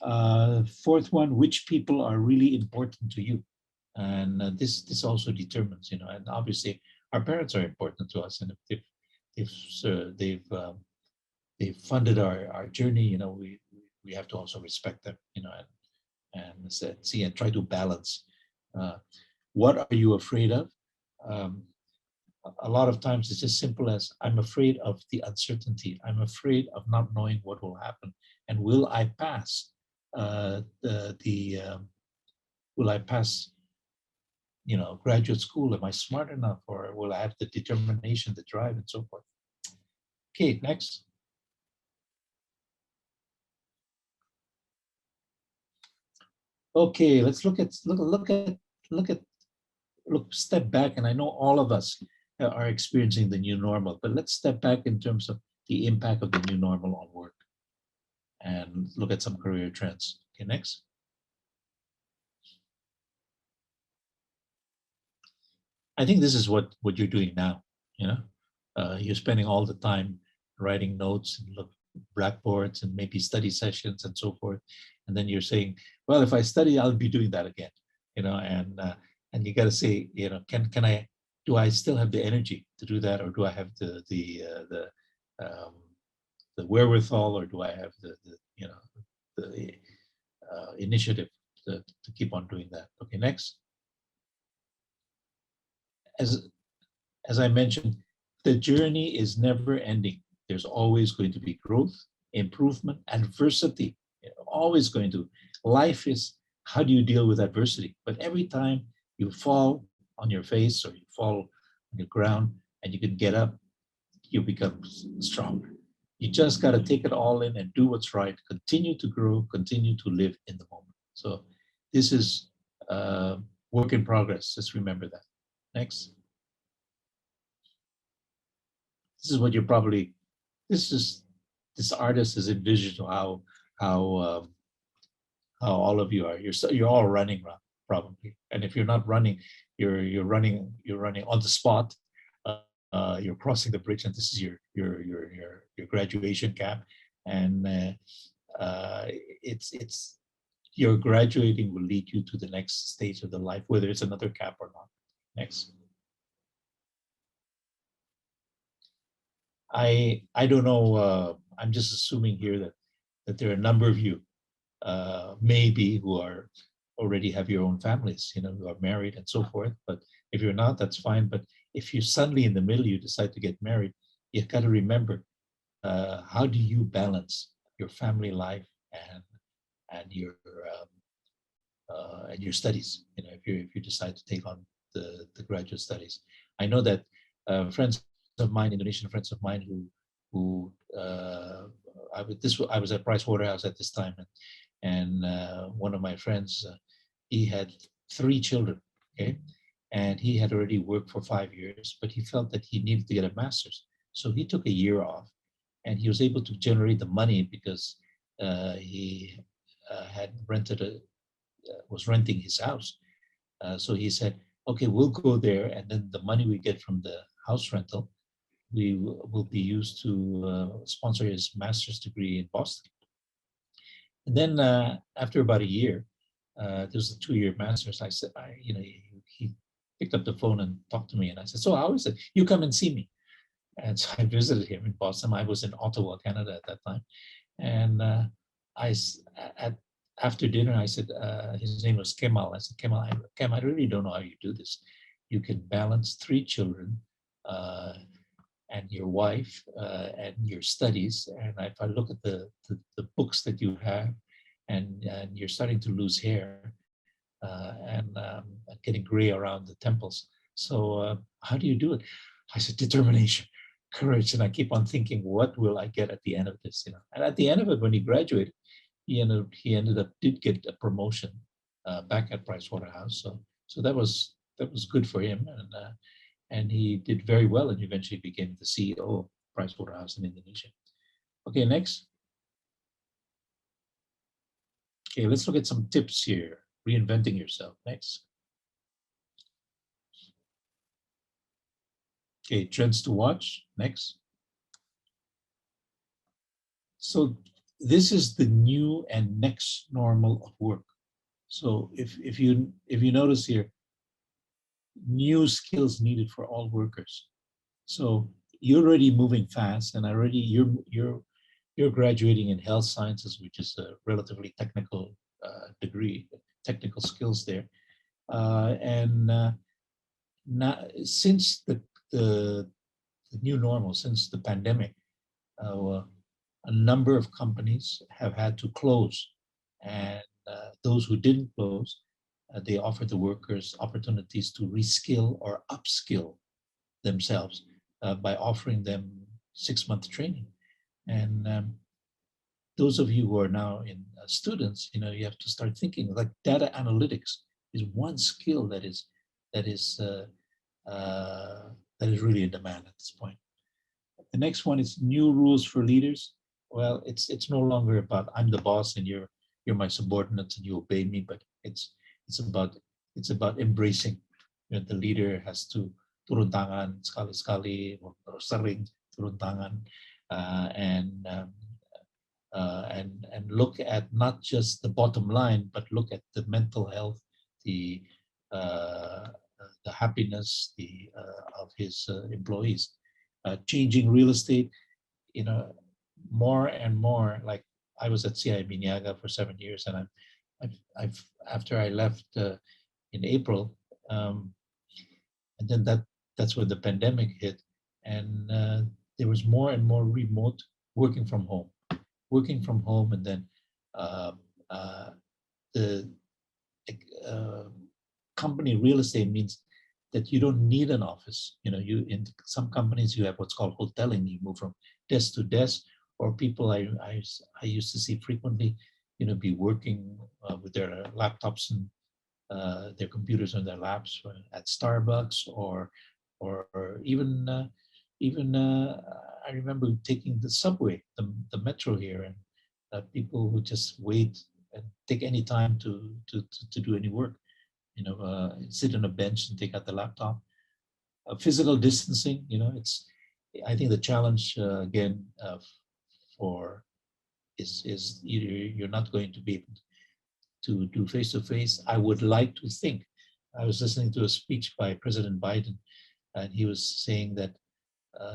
4th one, which people are really important to you? And this also determines, you know, and obviously our parents are important to us, and if they've funded our journey, you know, we have to also respect them, you know, and see and try to balance. What are you afraid of? A lot of times it's as simple as, I'm afraid of the uncertainty. I'm afraid of not knowing what will happen, and will I pass? Will I pass? You know, graduate school? Am I smart enough, or will I have the determination, the drive, and so forth? Okay, next. Okay, let's look at look, step back, and I know all of us are experiencing the new normal, but let's step back in terms of the impact of the new normal on work and look at some career trends. Okay, next. I think this is what you're doing now. You're spending all the time writing notes and look blackboards and maybe study sessions and so forth, and then you're saying, well, if I study, I'll be doing that again. And you got to say, can I, do I still have the energy to do that, or do I have um, the wherewithal, or do I have the initiative to keep on doing that? Okay, next. As I mentioned, the journey is never ending. There's always going to be growth, improvement, adversity. Always going to. Life is, how do you deal with adversity? But every time you fall on your face or you fall on the ground and you can get up, you become stronger. You just got to take it all in and do what's right. Continue to grow, continue to live in the moment. So this is work in progress. Just remember that. Next. This is what you're probably, this artist has envisioned how all of you are. You're all running probably, and if you're not running, you're running on the spot. You're crossing the bridge, and this is your graduation cap, and it's your graduating will lead you to the next stage of the life, whether it's another cap or not. Next. I don't know. I'm just assuming here that there are a number of you, maybe, who are already have your own families, who are married and so forth. But if you're not, that's fine. But if you suddenly in the middle you decide to get married, you've got to remember, how do you balance your family life and your studies? If you decide to take on the graduate studies, I know that friends of mine, Indonesian friends of mine, who I was at Price Waterhouse at this time, and one of my friends, he had 3 children, okay, and he had already worked for 5 years, but he felt that he needed to get a master's, so he took a year off, and he was able to generate the money because he had was renting his house. So he said, okay, we'll go there, and then the money we get from the house rental, we will be used to sponsor his master's degree in Boston. And then after about a year, there was a 2-year master's. I said, he picked up the phone and talked to me, and I said, so how is it? You come and see me. And so I visited him in Boston. I was in Ottawa, Canada at that time. And after dinner, I said, his name was Kemal. I said, Kemal, I really don't know how you do this. You can balance 3 children and your wife and your studies. And if I look at the books that you have, and you're starting to lose hair and getting gray around the temples. So how do you do it? I said, determination, courage. And I keep on thinking, what will I get at the end of this? And at the end of it, when he graduated, he did get a promotion back at Price Waterhouse. So that was good for him. And he did very well and eventually became the CEO of Price Waterhouse in Indonesia. Okay, next. Okay, let's look at some tips here. Reinventing yourself. Next. Okay, trends to watch. Next. So this is the new and next normal of work. So if you notice here, new skills needed for all workers. So you're already moving fast, and already you're graduating in health sciences, which is a relatively technical degree, technical skills there. Now, since the new normal, since the pandemic, a number of companies have had to close, and those who didn't close, they offered the workers opportunities to reskill or upskill themselves by offering them 6-month training. And those of you who are now in students, you have to start thinking, like data analytics is one skill that is that is really in demand at this point. The next one is new rules for leaders. Well, it's no longer about I'm the boss and you're my subordinates and you obey me, but it's about embracing. You know, the leader has to turun tangan sekali-sekali, or sering turun tangan, and look at not just the bottom line, but look at the mental health, the uh, the happiness of his employees. Changing real estate, you know, more and more. Like I was at CIB Niaga for 7 years, and I've after I left in April, and then that's when the pandemic hit, and there was more and more remote working from home, and then uh, uh, the uh, company real estate means that you don't need an office. You know, you in some companies you have what's called hoteling. You move from desk to desk, or people I used to see frequently, you know, be working with their laptops and their computers on their laps at Starbucks, or even I remember taking the subway, the metro here, and people would just wait and take any time to do any work. You know, sit on a bench and take out the laptop. Physical distancing, you know, I think the challenge again for is you're not going to be able to do face to face. I would like to think. I was listening to a speech by President Biden, and he was saying that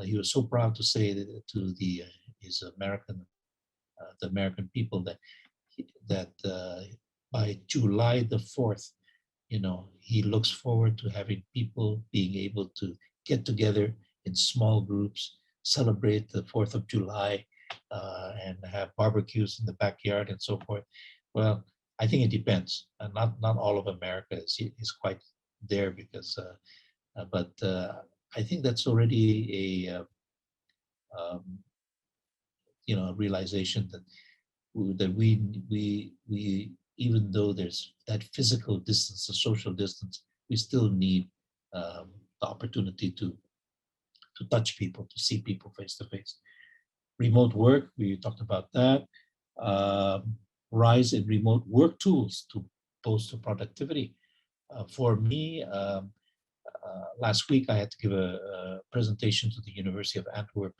he was so proud to say to his the American people that by July the 4th, you know, he looks forward to having people being able to get together in small groups, celebrate the 4th of July, and have barbecues in the backyard and so forth. Well, I think it depends. Not all of America is quite there because, but I think that's already a you know, a realization that we even though there's that physical distance, the social distance, we still need the opportunity to touch people, to see people face to face. Remote work, we talked about that. Rise in remote work tools to boost productivity. For me, last week I had to give a presentation to the University of Antwerp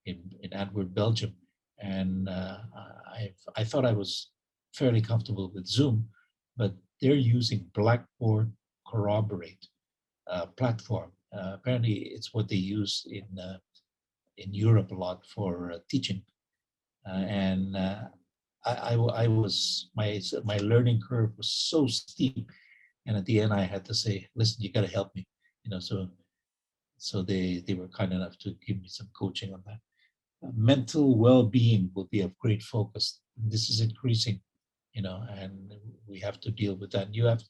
in Antwerp, Belgium, and I thought I was fairly comfortable with Zoom, but they're using Blackboard Corroborate platform. Apparently, it's what they use in Europe a lot for teaching, and I was my learning curve was so steep, and at the end I had to say, listen, you got to help me, you know. So they were kind enough to give me some coaching on that. Mental well-being will be of great focus. This is increasing, you know, and we have to deal with that. You have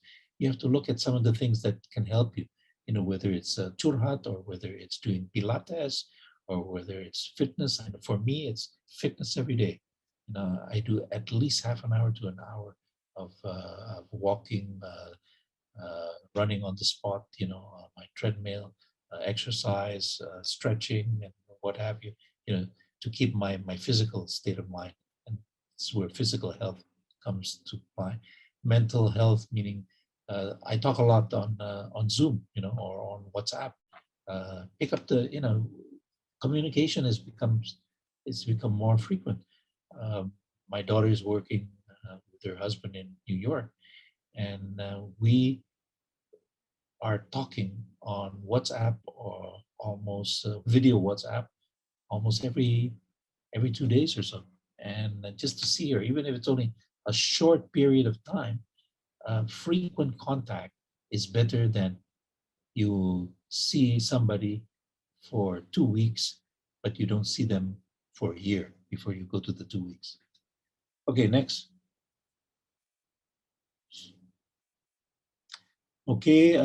to look at some of the things that can help you, you know, whether it's churhat or whether it's doing Pilates or whether it's fitness. And for me, it's fitness every day. You know, I do at least half an hour to an hour of walking, running on the spot, you know, on my treadmill, exercise, stretching, and what have you, you know, to keep my physical state of mind. And it's where physical health comes to play. Mental health, meaning I talk a lot on Zoom, you know, or on WhatsApp. Pick up the, you know, communication it's become more frequent. My daughter is working with her husband in New York, and we are talking on WhatsApp or almost video WhatsApp almost every 2 days or so, and just to see her, even if it's only a short period of time. Frequent contact is better than you see somebody for 2 weeks, but you don't see them for a year before you go to the 2 weeks. Okay, next. Okay,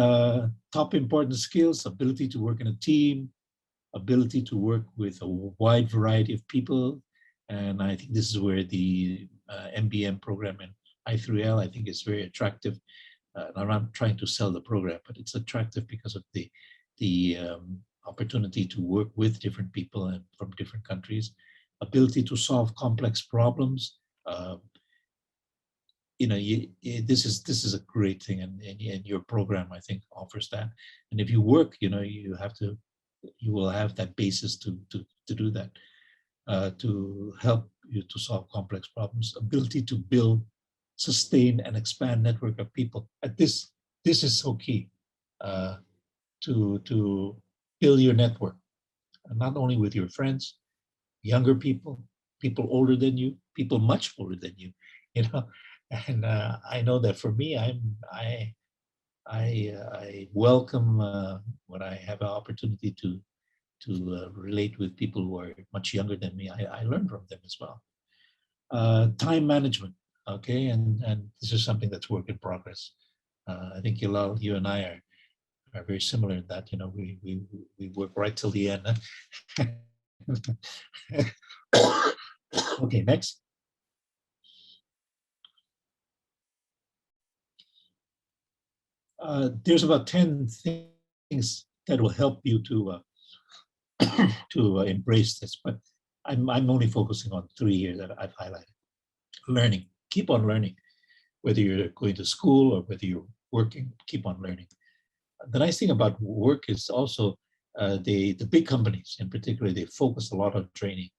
top important skills: ability to work in a team, ability to work with a wide variety of people. And I think this is where the MBM program in I3L, I think is very attractive. I'm not trying to sell the program, but it's attractive because of the opportunity to work with different people and from different countries, ability to solve complex problems. This is a great thing, and your program, I think, offers that. And if you work, you will have that basis to do that, to help you to solve complex problems, ability to build, sustain, and expand network of people. This is so key, to build your network, not only with your friends, younger people, people older than you, people much older than you, And I know that for me, I welcome when I have an opportunity to relate with people who are much younger than me. I learn from them as well. Time management, okay, and this is something that's work in progress. I think Hilal, you and I are very similar in that. We work right till the end. Okay, next. There's about 10 things that will help you to embrace this, but I'm only focusing on 3 here that I've highlighted. Learning, keep on learning, whether you're going to school or whether you're working, keep on learning. The nice thing about work is also the big companies in particular, they focus a lot on training.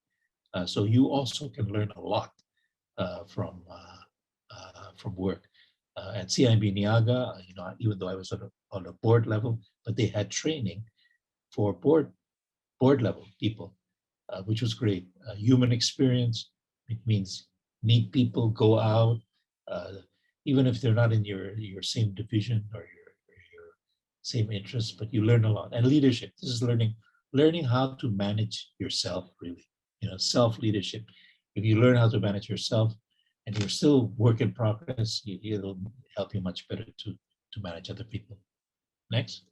So you also can learn a lot from work. At CIMB Niaga, even though I was on a board level, but they had training for board level people, which was great. Human experience, it means meet people, go out, even if they're not in your same division or your same interests, but you learn a lot. And leadership, this is learning how to manage yourself, really, self-leadership. If you learn how to manage yourself, and you're still work in progress, it'll help you much better to manage other people. Next.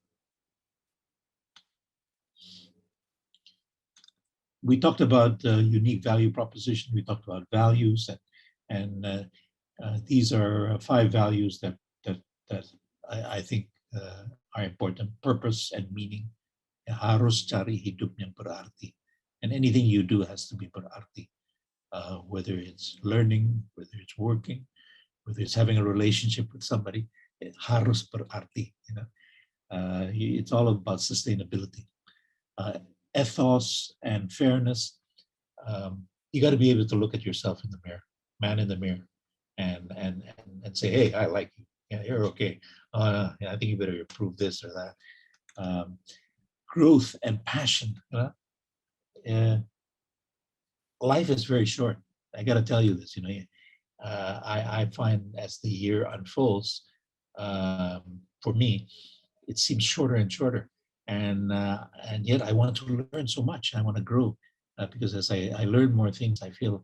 We talked about unique value proposition. We talked about values, and these are 5 values that I think are important. Purpose and meaning. Harus cari hidup yang berarti, and anything you do has to be berarti. Whether it's learning, whether it's working, whether it's having a relationship with somebody, it harus berarti. It's all about sustainability, ethos, and fairness. You got to be able to look at yourself in the mirror, man in the mirror, and say, "Hey, I like you. Yeah, you're okay. I think you better improve this or that." Growth and passion. Life is very short. I got to tell you this. I find as the year unfolds, for me, it seems shorter and shorter, and yet I want to learn so much. I want to grow because as I learn more things, I feel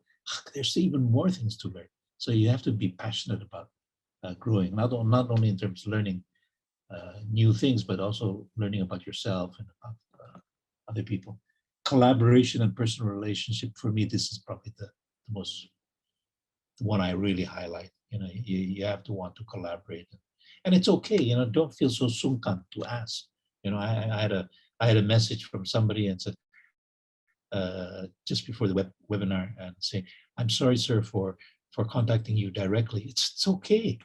there's even more things to learn. So you have to be passionate about growing, not only in terms of learning new things, but also learning about yourself and about other people. Collaboration and personal relationship, for me, this is probably the one I really highlight. You have to want to collaborate, and it's okay. Don't feel so sungkan to ask. I had a message from somebody and said just before the webinar and say, "I'm sorry, sir, for contacting you directly. It's okay."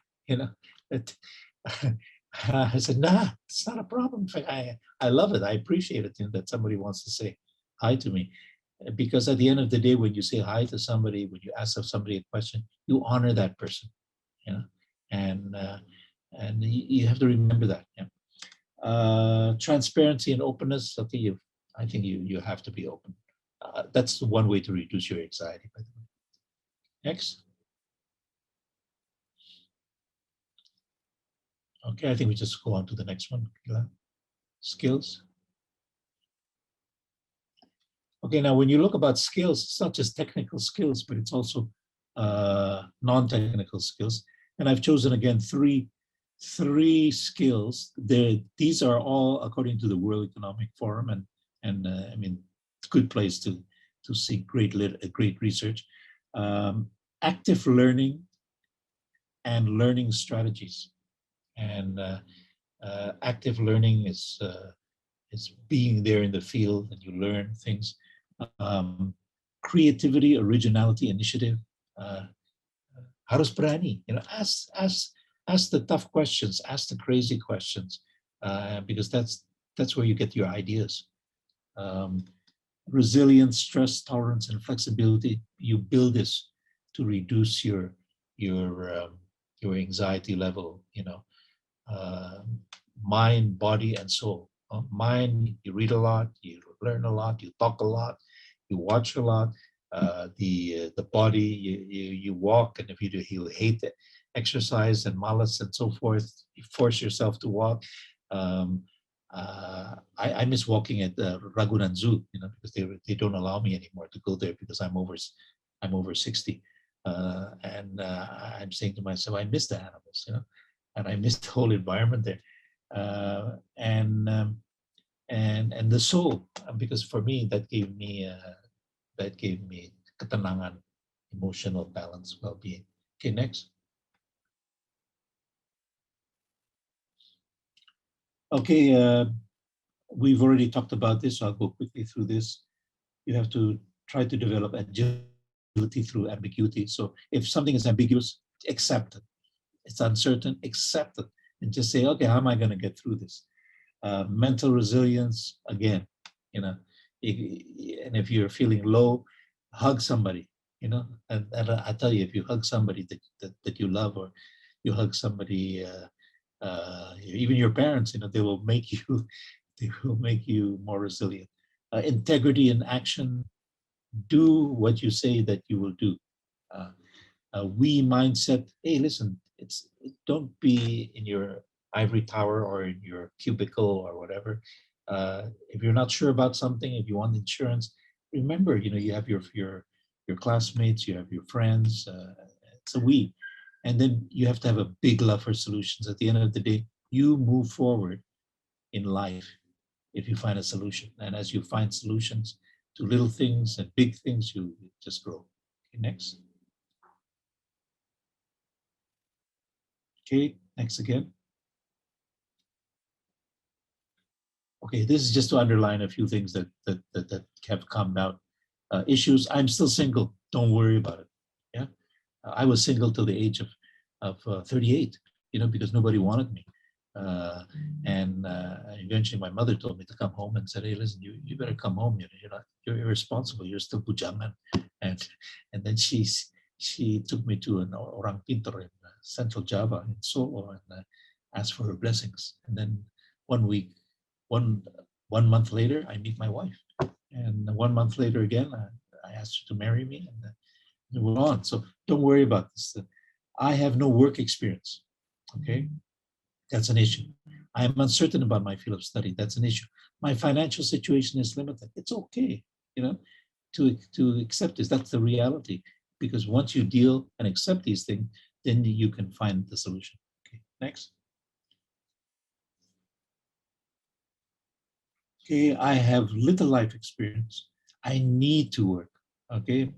I said, "Nah, it's not a problem. In fact, I love it. I appreciate it that somebody wants to say hi to me, because at the end of the day, when you say hi to somebody, when you ask somebody a question, you honor that person, and you have to remember that. Transparency and openness. Okay, I think you have to be open. That's the one way to reduce your anxiety, by the way. Next. Okay, I think we just go on to the next one. Skills. Okay, now when you look about skills, it's not just technical skills, but it's also non-technical skills. And I've chosen again three skills. These are all according to the World Economic Forum, and I mean, it's a good place to see great research. Active learning and learning strategies. And active learning is being there in the field and you learn things. Creativity, originality, initiative. Harus berani, ask the tough questions, ask the crazy questions, because that's where you get your ideas. Resilience, stress tolerance, and flexibility. You build this to reduce your anxiety level. Mind, body, and soul. Mind, you read a lot, you learn a lot, you talk a lot, you watch a lot. The body, you walk, and if you hate the exercise and malas and so forth, you force yourself to walk. I miss walking at Ragunan Zoo, because they don't allow me anymore to go there because I'm over 60, and I'm saying to myself, I miss the animals, and I miss the whole environment there, and the soul, because for me that gave me ketenangan, emotional balance, well-being. Okay, next. Okay, we've already talked about this, so I'll go quickly through this. You have to try to develop agility through ambiguity. So if something is ambiguous, accept it. It's uncertain, accept it, and just say, okay, how am I going to get through this? Mental resilience, again, and if you're feeling low, hug somebody, and I tell you, if you hug somebody that you love, or you hug somebody, even your parents, they will make you more resilient. Integrity in action. Do what you say that you will do. We mindset. Hey, listen, don't be in your ivory tower or in your cubicle or whatever. If you're not sure about something, if you want insurance, remember, you have your classmates, you have your friends. It's a we. And then you have to have a big love for solutions. At the end of the day, you move forward in life if you find a solution. And as you find solutions to little things and big things, you just grow. Okay, next. Okay, next again. Okay, this is just to underline a few things that have come out. Issues. I'm still single. Don't worry about it. Yeah, I was single till the age of 38. Because nobody wanted me. And eventually, my mother told me to come home and said, "Hey, listen, you better come home. You're irresponsible. You're still bujangan." And then she took me to an orang pintor in Central Java in Solo and asked for her blessings. And then 1 week. One month later, I meet my wife, and 1 month later again, I asked her to marry me, and we're on. So don't worry about this. I have no work experience. Okay, that's an issue. I am uncertain about my field of study. That's an issue. My financial situation is limited. It's okay, to accept this. That's the reality. Because once you deal and accept these things, then you can find the solution. Okay, next. Okay, I have little life experience. I need to work. Okay,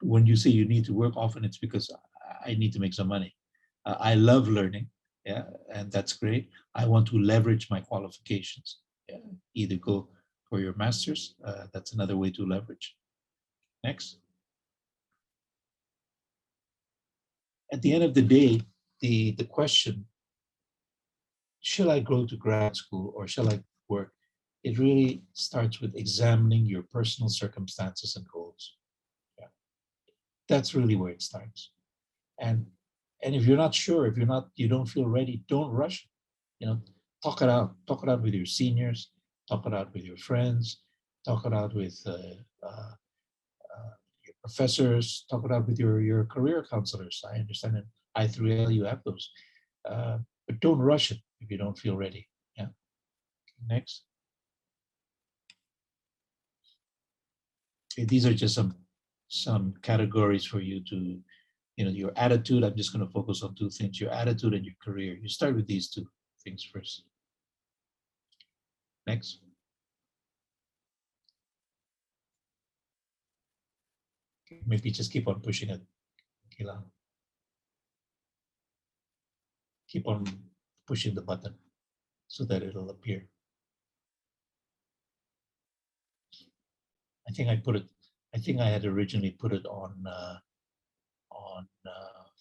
when you say you need to work, often it's because I need to make some money. I love learning, yeah, and that's great. I want to leverage my qualifications. Yeah? Either go for your master's. That's another way to leverage. Next. At the end of the day, the question: should I go to grad school or shall I work? It really starts with examining your personal circumstances and goals. Yeah. That's really where it starts. And if you're not sure, if you don't feel ready, don't rush. Talk it out. Talk it out with your seniors. Talk it out with your friends. Talk it out with your professors. Talk it out with your career counselors. I understand in I3L you have those, but don't rush it if you don't feel ready. Yeah. Next. Okay, these are just some categories for you to, your attitude. I'm just going to focus on two things: your attitude and your career. You start with these two things first. Next. Maybe just keep on pushing it. Keep on pushing the button so that it'll appear. I think I had originally put it on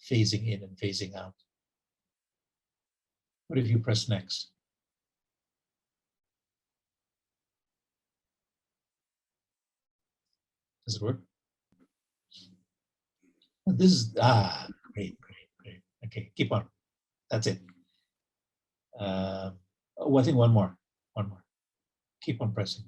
phasing in and phasing out. What if you press next? Does it work? This is, great. Okay, keep on. That's it. I think one more. Keep on pressing.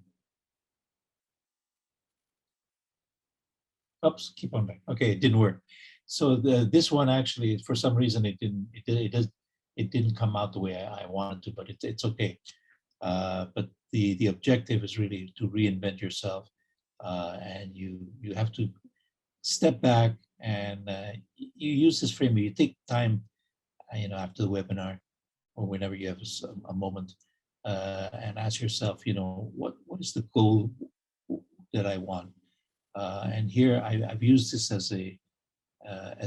Oops, keep on back. Okay, it didn't work. So this one actually, for some reason, it didn't come out the way I wanted to, but it's okay. But the objective is really to reinvent yourself, and you have to step back and you use this framework. You take time, after the webinar or whenever you have a moment, and ask yourself, what is the goal that I want? And here I've used this as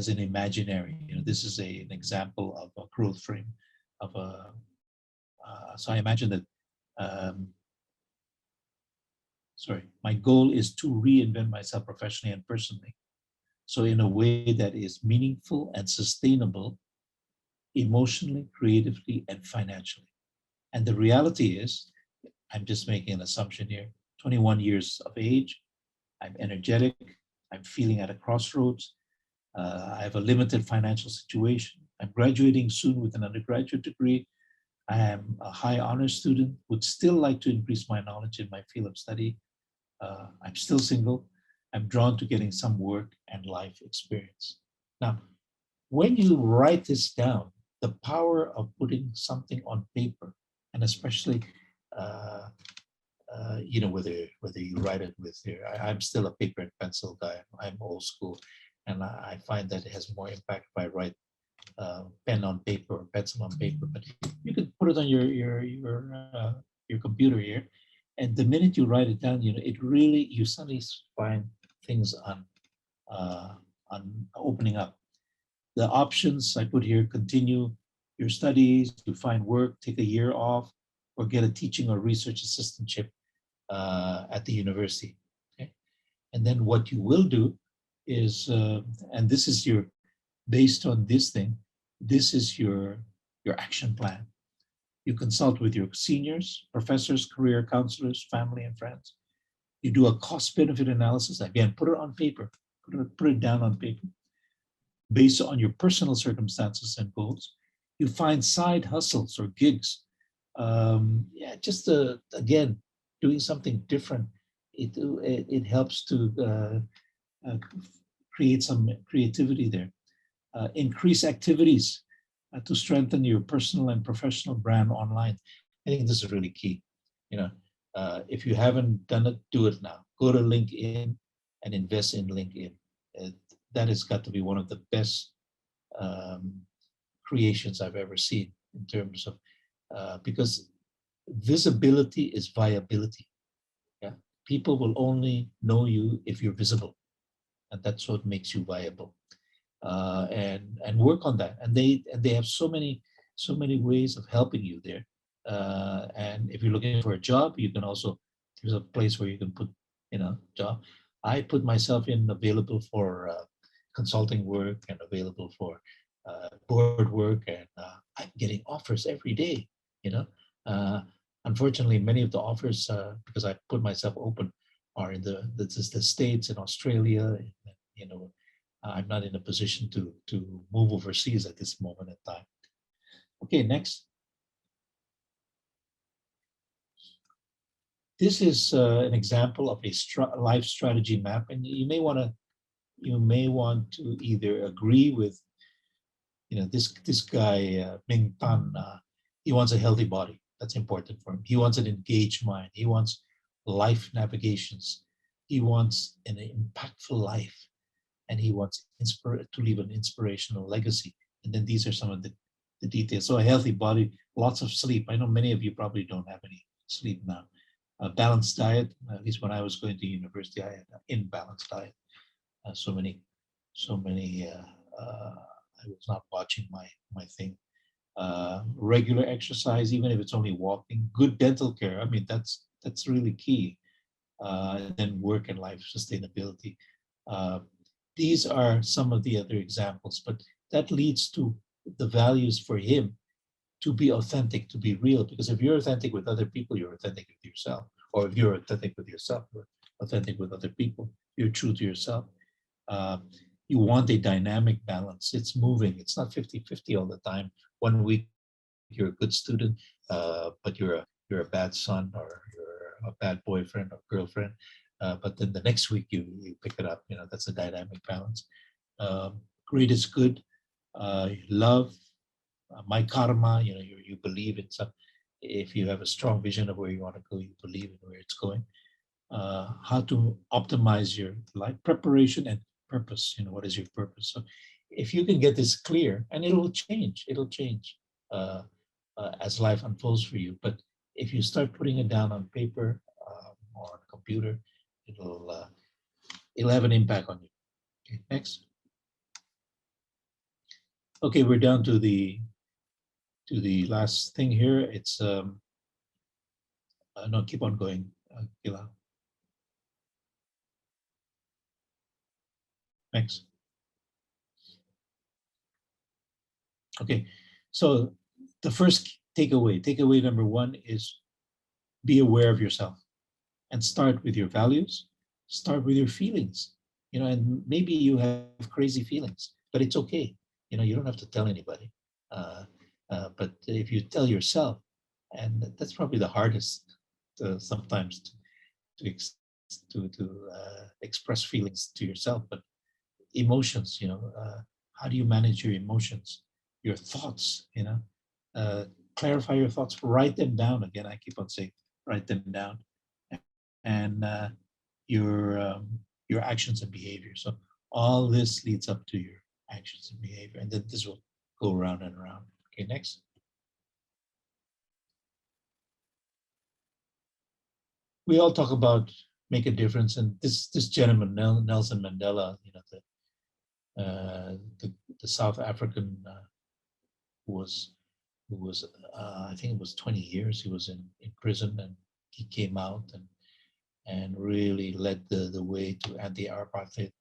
an imaginary. This is an example of a growth frame of a. So I imagine that. My goal is to reinvent myself professionally and personally. So in a way that is meaningful and sustainable, emotionally, creatively, and financially. And the reality is, I'm just making an assumption here, 21 years of age, I'm energetic, I'm feeling at a crossroads, I have a limited financial situation, I'm graduating soon with an undergraduate degree, I am a high honors student, would still like to increase my knowledge in my field of study, I'm still single, I'm drawn to getting some work and life experience. Now, when you write this down, the power of putting something on paper, and especially, whether you write it with I'm still a paper and pencil guy. I'm old school, and I find that it has more impact if I write pen on paper or pencil on paper. But you can put it on your computer here, and the minute you write it down, you suddenly find things on opening up. The options I put here: continue your studies, to find work, take a year off, or get a teaching or research assistantship at the university. Okay? And then what you will do is, and this is based on this thing, this is your action plan. You consult with your seniors, professors, career counselors, family, and friends. You do a cost-benefit analysis. Again, put it on paper. Put it down on paper. Based on your personal circumstances and goals, you find side hustles or gigs. Just again, doing something different. It helps to create some creativity there. Increase activities to strengthen your personal and professional brand online. I think this is really key. If you haven't done it, do it now. Go to LinkedIn and invest in LinkedIn. That has got to be one of the best creations I've ever seen in terms of, because visibility is viability. Yeah, people will only know you if you're visible, and that's what makes you viable. And work on that. And they have so many ways of helping you there. And if you're looking for a job, you can also, there's a place where you can put, job. I put myself in available for consulting work and available for board work, and I'm getting offers every day. Unfortunately, many of the offers, because I put myself open, are in the States and Australia. I'm not in a position to move overseas at this moment in time. Okay, next. This is an example of a life strategy map, and you may want to either agree with, this guy Ming Tan. He wants a healthy body. That's important for him. He wants an engaged mind. He wants life navigations. He wants an impactful life, and he wants to leave an inspirational legacy. And then these are some of the details. So a healthy body, lots of sleep. I know many of you probably don't have any sleep now. A balanced diet. At least when I was going to university, I had an imbalanced diet. So many. I was not watching my thing. regular exercise, even if it's only walking, good dental care. I mean, that's really key. And then work and life sustainability. Uh, these are some of the other examples, but that leads to the values for him to be authentic, to be real. Because if you're authentic with other people, you're authentic with yourself. Or if you're authentic with yourself, you're authentic with other people. You're true to yourself. Uh, you want a dynamic balance. It's moving. It's not 50-50 all the time. 1 week you're a good student, but you're a bad son, or you're a bad boyfriend or girlfriend. But then the next week you pick it up. That's a dynamic balance. Greed is good. Love, my karma. You believe in some. If you have a strong vision of where you want to go, you believe in where it's going. How to optimize your life, preparation and purpose. What is your purpose? So if you can get this clear, and it'll change uh, as life unfolds for you. But if you start putting it down on paper or on a computer, it'll have an impact on you. Okay, next. Okay, we're down to the last thing here. It's no, keep on going, Gila. Next. Okay, so the first takeaway number one is be aware of yourself and start with your values, start with your feelings. And maybe you have crazy feelings, but it's okay. You don't have to tell anybody. But if you tell yourself, and that's probably the hardest sometimes to express feelings to yourself, but emotions, how do you manage your emotions, your thoughts, clarify your thoughts, write them down. Again, I keep on saying, write them down, and your actions and behavior. So all this leads up to your actions and behavior, and then this will go around and around. Okay, next. We all talk about make a difference, and this gentleman, Nelson Mandela, the South African who was I think it was 20 years he was in prison, and he came out and really led the way to anti-apartheid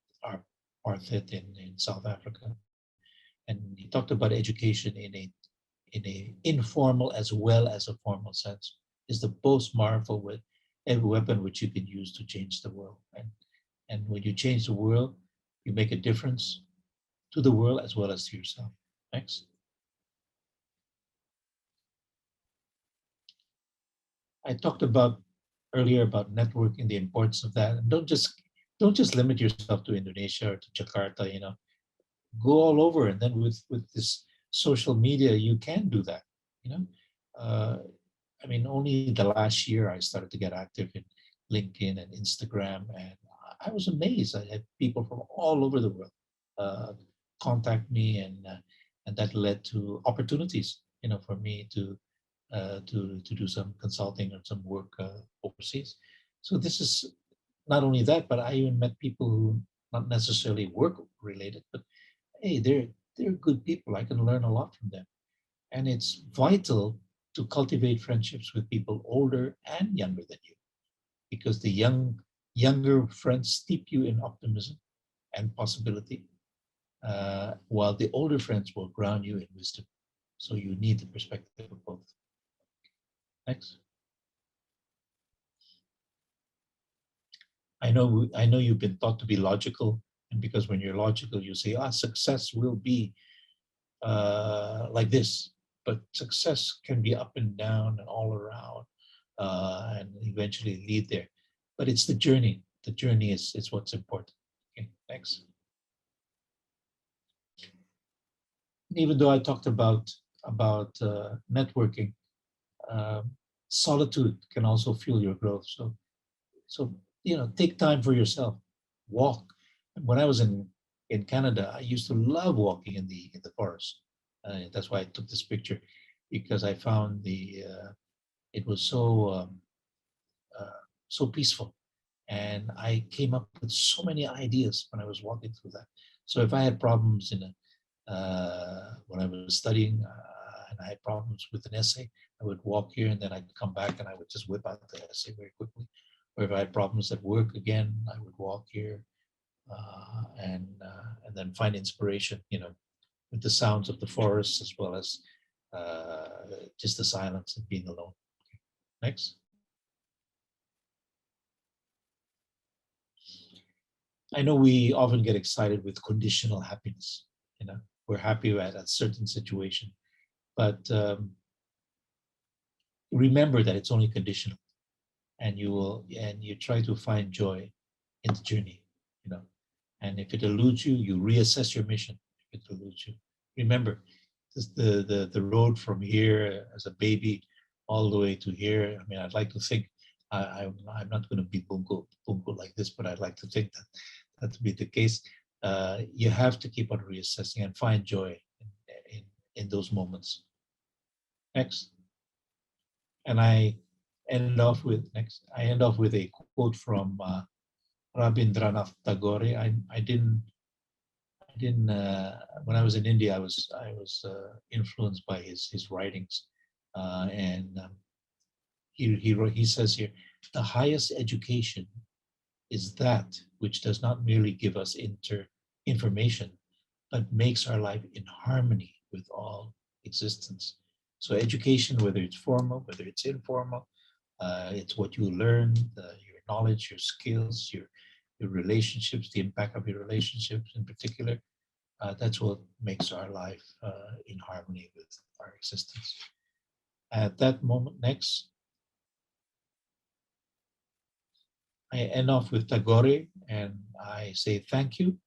in South Africa. And he talked about education in a informal as well as a formal sense is the most powerful weapon which you can use to change the world. And when you change the world, you make a difference to the world as well as to yourself. Next. I talked about earlier about networking, the importance of that. And don't just limit yourself to Indonesia or to Jakarta. Go all over. And then with this social media, you can do that. I mean, only the last year I started to get active in LinkedIn and Instagram, and I was amazed. I had people from all over the world contact me, and that led to opportunities, for me to do some consulting or some work overseas. So this is not only that, but I even met people who not necessarily work related, but hey, they're good people. I can learn a lot from them, and it's vital to cultivate friendships with people older and younger than you, because the younger friends steep you in optimism and possibility, while the older friends will ground you in wisdom. So you need the perspective of both. Next. I know you've been taught to be logical, and because when you're logical, you say, success will be like this. But success can be up and down and all around, and eventually lead there. But it's the journey. The journey is what's important. Okay, next. Even though I talked about networking, solitude can also fuel your growth. So take time for yourself. Walk. When I was in Canada, I used to love walking in the forest. That's why I took this picture, because I found it was so peaceful, and I came up with so many ideas when I was walking through that. So if I had problems when I was studying, I and I had problems with an essay, I would walk here and then I'd come back and I would just whip out the essay very quickly. Or if I had problems at work again, I would walk here and then find inspiration, with the sounds of the forest as well as just the silence and being alone. Next. I know we often get excited with conditional happiness. We're happy at a certain situation, but remember that it's only conditional, and you try to find joy in the journey. And if it eludes you, you reassess your mission. If it eludes you, remember the road from here as a baby all the way to here. I mean, I'd like to think I'm not going to be bunko like this, but I'd like to think that to be the case. You have to keep on reassessing and find joy in those moments. Next. And I end off with a quote from Rabindranath Tagore. I didn't when I was in India, I was influenced by his writings, and he says here, the highest education is that which does not merely give us information, but makes our life in harmony with all existence. So education, whether it's formal, whether it's informal, it's what you learn, your knowledge, your skills, your relationships, the impact of your relationships in particular. That's what makes our life in harmony with our existence. At that moment, next, I end off with Tagore, and I say thank you.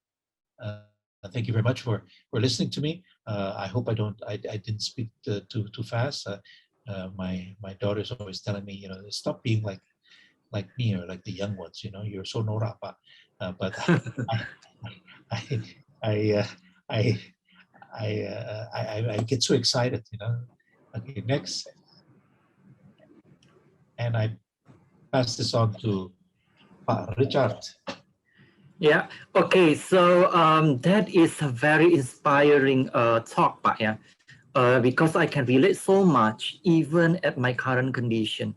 Thank you very much for listening to me. I hope I didn't speak too fast. My daughter's always telling me, stop being like me or like the young ones. You're so norapa. But I get so excited. Okay, next, and I pass this on to Richard. Yeah. Okay. So that is a very inspiring talk, Pak. Yeah. Because I can relate so much, even at my current condition.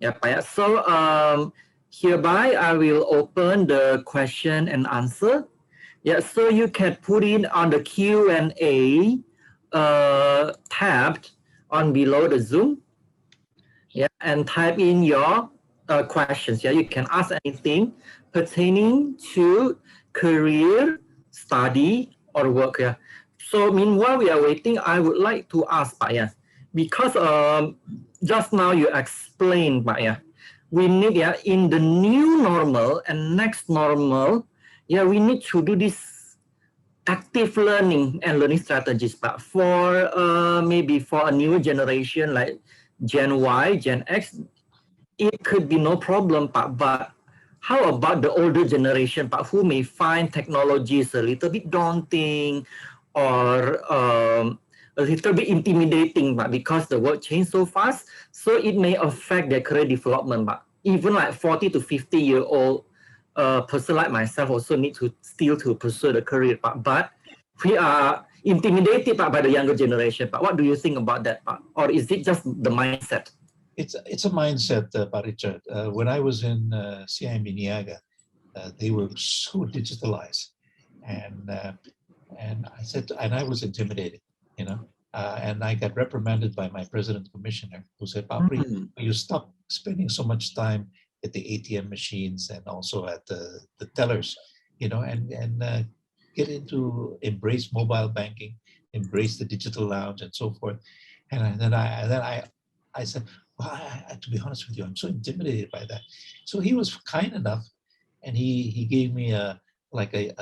Yeah. Pak, yeah. So hereby I will open the question and answer. Yeah. So you can put in on the Q&A tab on below the Zoom. Yeah, and type in your questions. Yeah, you can ask anything pertaining to career, study, or work. Yeah. So meanwhile we are waiting, I would like to ask, Pak, yeah, because just now you explained, Pak, yeah, we need, yeah, in the new normal and next normal, yeah, we need to do this active learning and learning strategies, but for maybe for a newer generation like Gen Y, Gen X, it could be no problem, but how about the older generation, who may find technologies a little bit daunting or a little bit intimidating, because the world changed so fast, so it may affect their career development. But even like 40 to 50-year-old person like myself also need to still to pursue the career, but we are intimidated by the younger generation. But what do you think about that, or is it just the mindset? It's a mindset, Richard. When I was in CIMB Niaga, they were so digitalized, and I said, and I was intimidated, and I got reprimanded by my president commissioner, who said, "Pri, you stop spending so much time at the ATM machines and also at the tellers, and get into embrace mobile banking, embrace the digital lounge, and so forth." And then I said, well, to be honest with you, I'm so intimidated by that. So he was kind enough, and he gave me an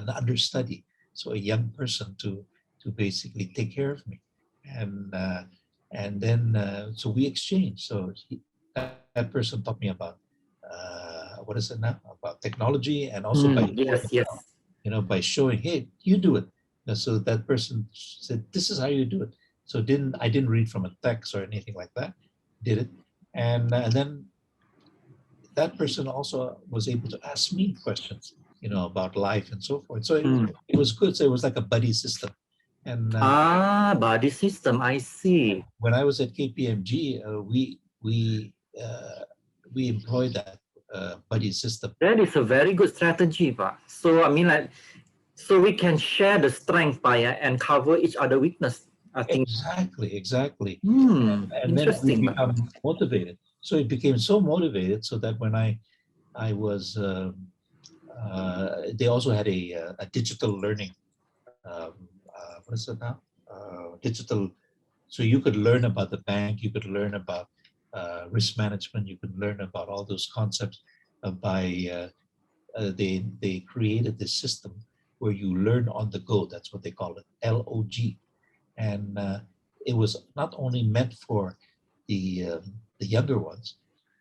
understudy, so a young person to basically take care of me, and then so we exchanged. So that person taught me about what is it now, about technology, and also by by showing, hey, you do it. So that person said, this is how you do it. So I didn't read from a text or anything like that. Did it, and then that person also was able to ask me questions, about life and so forth. So it was good. So it was like a buddy system, And buddy system, I see. when I was at KPMG, we employed that buddy system. That is a very good strategy, Pak. So I mean, like, so we can share the strength, Pak, and cover each other weakness. I think. Exactly. And then we interesting. become motivated. So it became so motivated so that when I was, they also had a digital learning. What is it now? Digital. So you could learn about the bank. You could learn about risk management. You could learn about all those concepts by they created this system where you learn on the go. That's what they call it, LOG. And it was not only meant for the younger ones,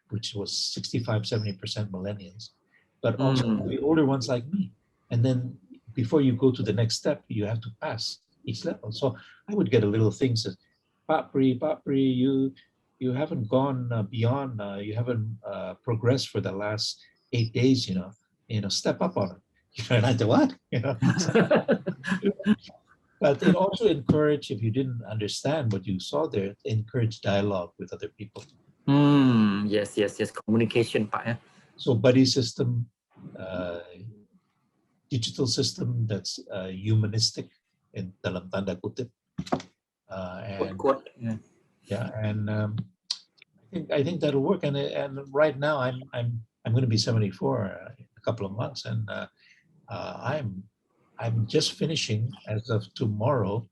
which was 65-70% millennials, but also the older ones like me. And then before you go to the next step, you have to pass each level. So I would get a little thing says, Pak Pri, you haven't gone beyond, you haven't progressed for the last 8 days, step up on it. And I said, what? But it also encouraged, if you didn't understand what you saw there, encourage dialogue with other people. Yes. Communication, Pak. So buddy system, digital system that's humanistic in dalam tanda kutip. I think that'll work. And right now I'm going to be 74 in a couple of months, and I'm just finishing as of tomorrow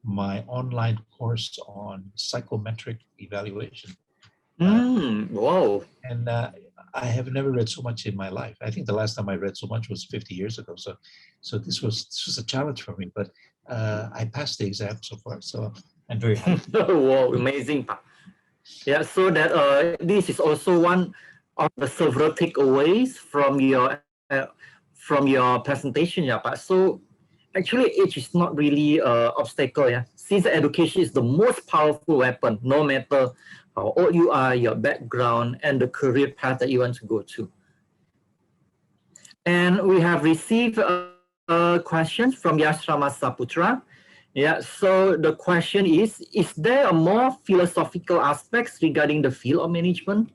my online course on psychometric evaluation. Wow. And I have never read so much in my life. I think the last time I read so much was 50 years ago. So this was a challenge for me, but I passed the exam so far. So I'm very happy. Wow, amazing. Yeah, so that this is also one of the several takeaways from your presentation, yeah, Pak. So actually, age is not really an obstacle, yeah. Since education is the most powerful weapon, no matter how old you are, your background, and the career path that you want to go to. And we have received questions from Yashrama Saputra. Yeah, so the question is there a more philosophical aspects regarding the field of management?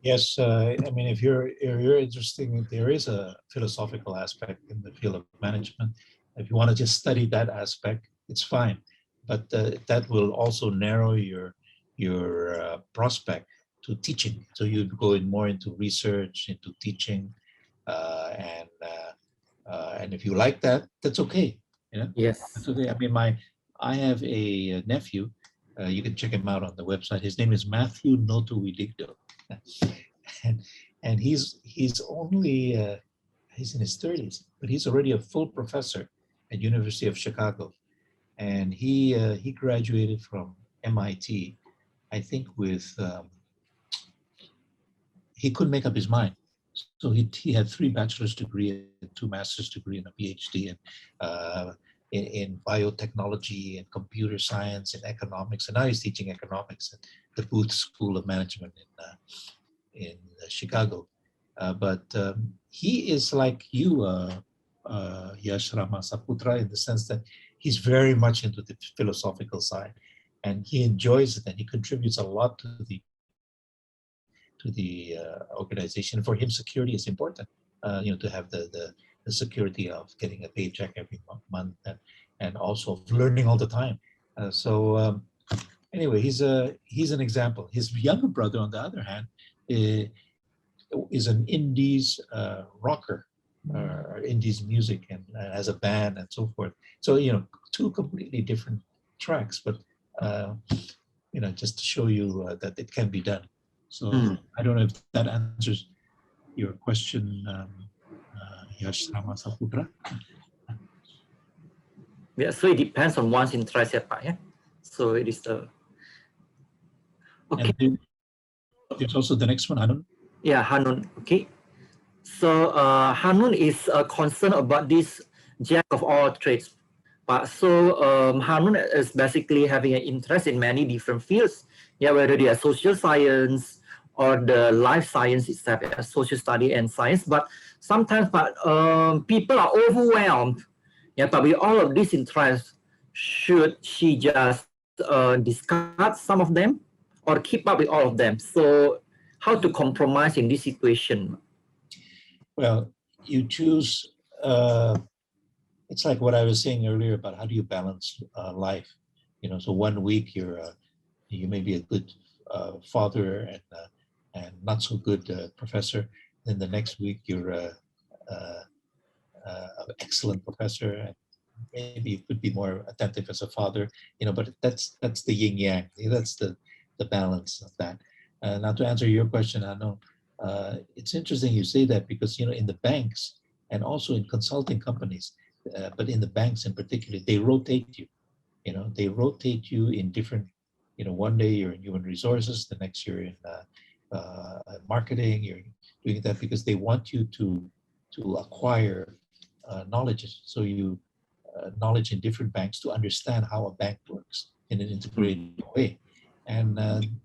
Yes, I mean, if you're interested, there is a philosophical aspect in the field of management. If you want to just study that aspect, it's fine, but that will also narrow your prospect to teaching. So you go in more into research, into teaching, and if you like that, that's okay. Yes, that's okay. I mean, I have a nephew. You can check him out on the website. His name is Matthew Notowidigdo. and he's only he's in his 30s, but he's already a full professor at University of Chicago, and he graduated from MIT, I think, with he couldn't make up his mind, so he had 3 bachelor's degrees, 2 master's degree, and a PhD in biotechnology and computer science and economics, and now he's teaching economics at the Booth School of Management in Chicago. But he is like you, Yashrama Saputra, in the sense that he's very much into the philosophical side, and he enjoys it, and he contributes a lot to the organization. For him, security is important. To have the security of getting a paycheck every month, and also of learning all the time. Anyway, he's an example. His younger brother, on the other hand, is an Indies rocker, Indies music, and has a band and so forth. So 2 completely different tracks, but just to show you that it can be done. So I don't know if that answers your question, Yashrama Saputra. Yeah, so it depends on one's interest, yeah. So it is the okay. And there's also the next one, Hanun. Yeah, Hanun. Okay. So Hanun is concerned about this jack of all trades. But so Hanun is basically having an interest in many different fields. Yeah, whether they are social science or the life science itself, social study and science. But sometimes, people are overwhelmed. Yeah, but with all of these interests, should she just discard some of them or keep up with all of them? So how to compromise in this situation? Well, you choose, it's like what I was saying earlier about how do you balance life. You know, so 1 week you may be a good father and not so good professor. Then the next week you're an excellent professor, and maybe you could be more attentive as a father. You know, but that's the yin yang. That's the balance of that. Now to answer your question, I know it's interesting you say that, because you know, in the banks and also in consulting companies, but in the banks in particular, they rotate you. You know, they rotate you in different, you know, one day you're in human resources, the next you're in marketing, you're doing that because they want you to acquire knowledge. So you knowledge in different banks to understand how a bank works in an integrated way. And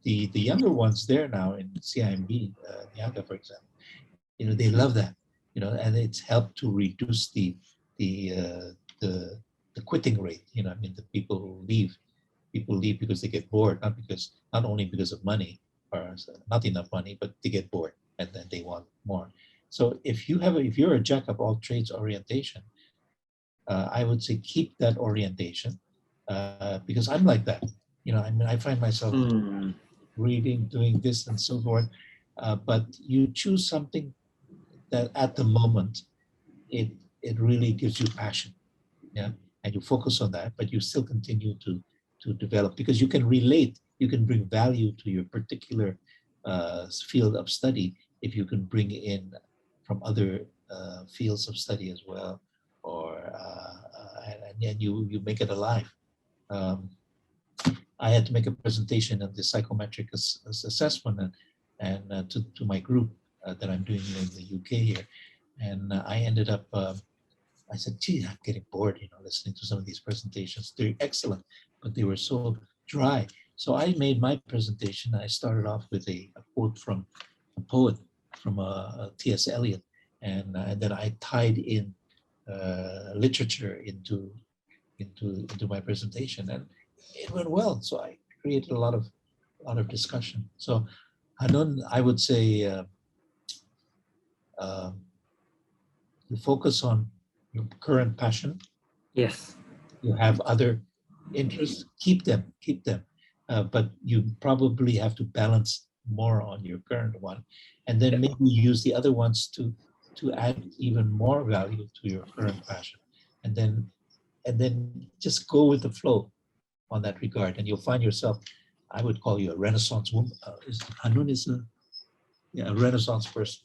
the younger ones there now in CIMB, Niaga, for example, you know, they love that, you know, and it's helped to reduce the quitting rate. You know, I mean, the people leave because they get bored, not only because of money or not enough money, but they get bored and then they want more. So if you're a jack of all trades orientation, I would say keep that orientation, because I'm like that. You know, I mean, I find myself reading, doing this and so forth, but you choose something that at the moment it really gives you passion, yeah, and you focus on that, but you still continue to develop, because you can relate, you can bring value to your particular field of study if you can bring in from other fields of study as well, or and you make it alive. I had to make a presentation of the psychometric assessment and to my group that I'm doing in the UK here, and I ended up. I said, gee, I'm getting bored, you know, listening to some of these presentations. They're excellent, but they were so dry. So I made my presentation. I started off with a quote from a poet, from T.S. Eliot, and then I tied in literature into my presentation, and it went well. So I created a lot of discussion. So Hanun, I would say you focus on your current passion. Yes. You have other interests, keep them. But you probably have to balance more on your current one, and then maybe use the other ones to add even more value to your current passion, and then just go with the flow on that regard, and you'll find yourself. I would call you a Renaissance woman. Hanun is a Renaissance person.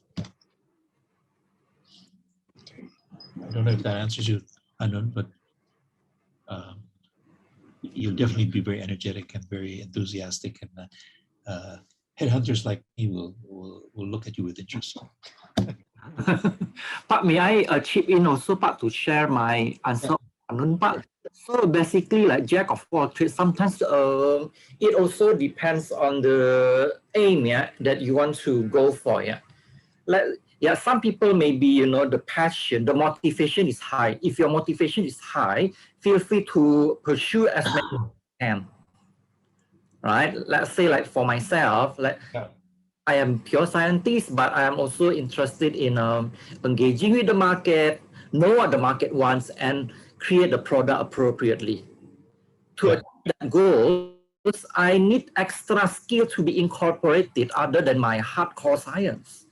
I don't know if that answers you, Hanun, but you'll definitely be very energetic and very enthusiastic, and headhunters like me will look at you with interest. But may I chip in also, Pak, to share my answer, Hanun, Pak? So basically, like jack of all trades, sometimes it also depends on the aim, yeah, that you want to go for, yeah. Like, yeah, some people maybe, you know, the passion, the motivation is high. If your motivation is high, feel free to pursue as many as you can. Right? Let's say, like for myself, like I am pure scientist, but I am also interested in engaging with the market, know what the market wants, and create the product appropriately. To achieve that goal, I need extra skill to be incorporated other than my hardcore science.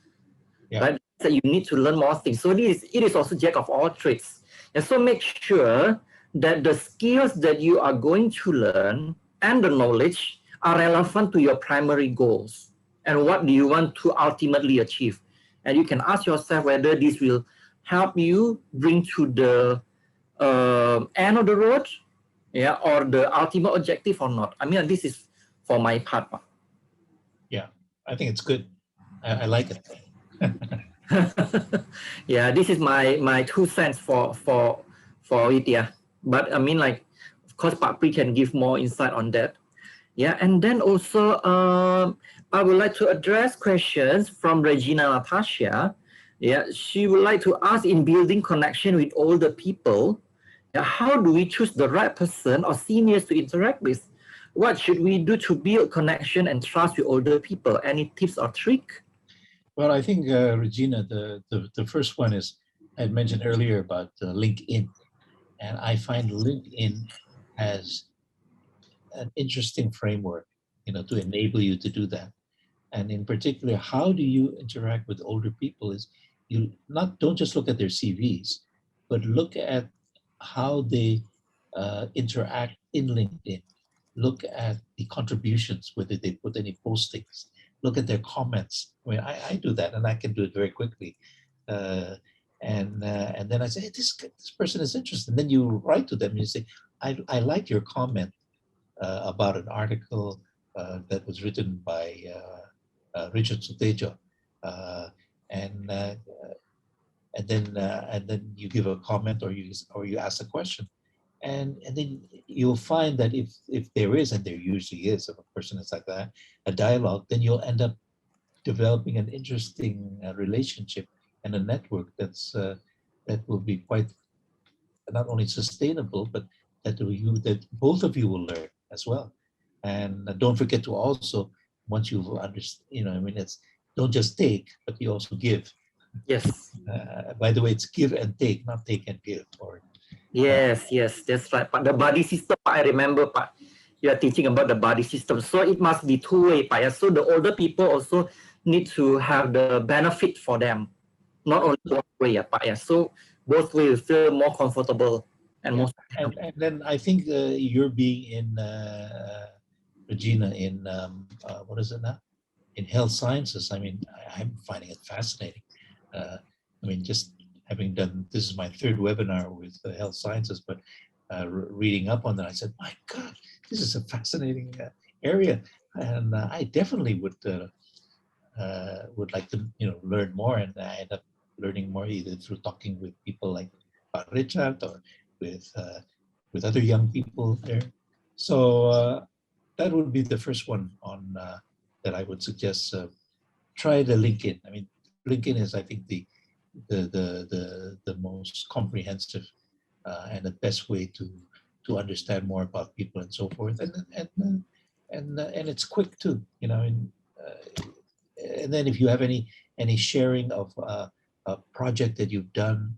Right? So you need to learn more things. So it is also jack of all trades. And so make sure that the skills that you are going to learn and the knowledge are relevant to your primary goals and what do you want to ultimately achieve. And you can ask yourself whether this will help you bring to the end of the road, yeah, or the ultimate objective or not. I mean, this is for my part. Yeah, I think it's good. I like it. Yeah, this is my 2 cents for it, yeah. But I mean, like, of course, Pak Pri can give more insight on that. Yeah, and then also I would like to address questions from Regina Natasha. Yeah, she would like to ask, in building connection with older people, How do we choose the right person or seniors to interact with? What should we do to build connection and trust with older people? Any tips or trick? Well, I think, Regina, the first one is, I had mentioned earlier about LinkedIn. And I find LinkedIn has an interesting framework, to enable you to do that. And in particular, how do you interact with older people is don't just look at their CVs, but look at how they interact in LinkedIn. Look at the contributions, whether they put any postings. Look at their comments. I mean, I do that, and I can do it very quickly. And then I say, hey, this person is interested. And then you write to them and you say, I like your comment about an article that was written by Richard Sutejo, and then you give a comment, or you ask a question, and then you'll find that if there is, and there usually is, if a person is like that, a dialogue, then you'll end up developing an interesting relationship and a network that will be quite not only sustainable, but that both of you will learn as well. And don't forget to also, once you've understood, I mean, it's don't just take, but you also give. Yes. By the way, it's give and take, not take and give. Yes, that's right. But the buddy system, I remember, Pak, you are teaching about the buddy system. So it must be two-way, Pak. So the older people also need to have the benefit for them, not only one way, Pak. So both ways feel more comfortable and more. And then I think you're being in Regina in what is it now? In health sciences. I mean, I'm finding it fascinating. I mean, just having done, this is my third webinar with health sciences, but reading up on that, I said, my God, this is a fascinating area, and I definitely would like to, learn more. And I end up learning more either through talking with people like Richard or with other young people there. So that would be the first one on that I would suggest. Try the LinkedIn. I mean, LinkedIn is, I think, the most comprehensive and the best way to understand more about people and so forth. And it's quick too, and then if you have any sharing of a project that you've done,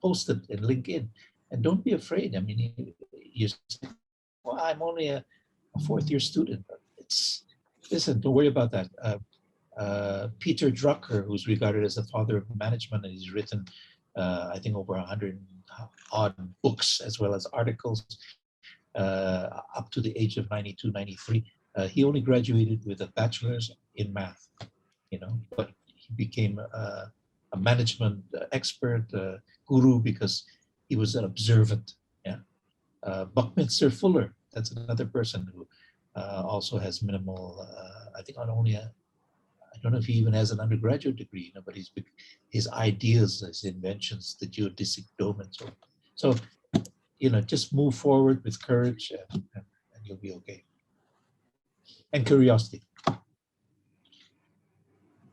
post it in LinkedIn, and don't be afraid. I mean, you say, well, I'm only a fourth year student, but listen, don't worry about that. Peter Drucker, who's regarded as the father of management, and he's written, I think, over 100 odd books as well as articles up to the age of 92, 93. He only graduated with a bachelor's in math, but he became a management expert, guru, because he was an observant. Buckminster Fuller, that's another person who also has minimal, I think not only I don't know if he even has an undergraduate degree, but his ideas, his inventions, the geodesic dome and so on. So, just move forward with courage and you'll be okay. And curiosity.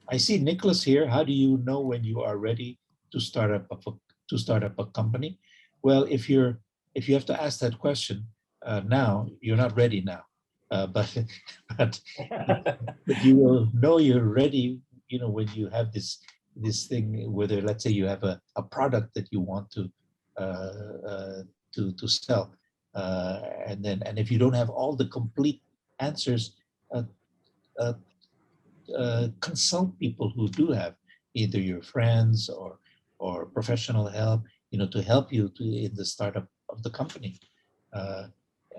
I see Nicholas here. How do you know when you are ready to start up a company? Well, if you have to ask that question now, you're not ready now. But you will know you're ready, when you have this thing, whether, let's say, you have a product that you want to sell, and if you don't have all the complete answers, consult people who do have, either your friends or professional help, to help you in the startup of the company. I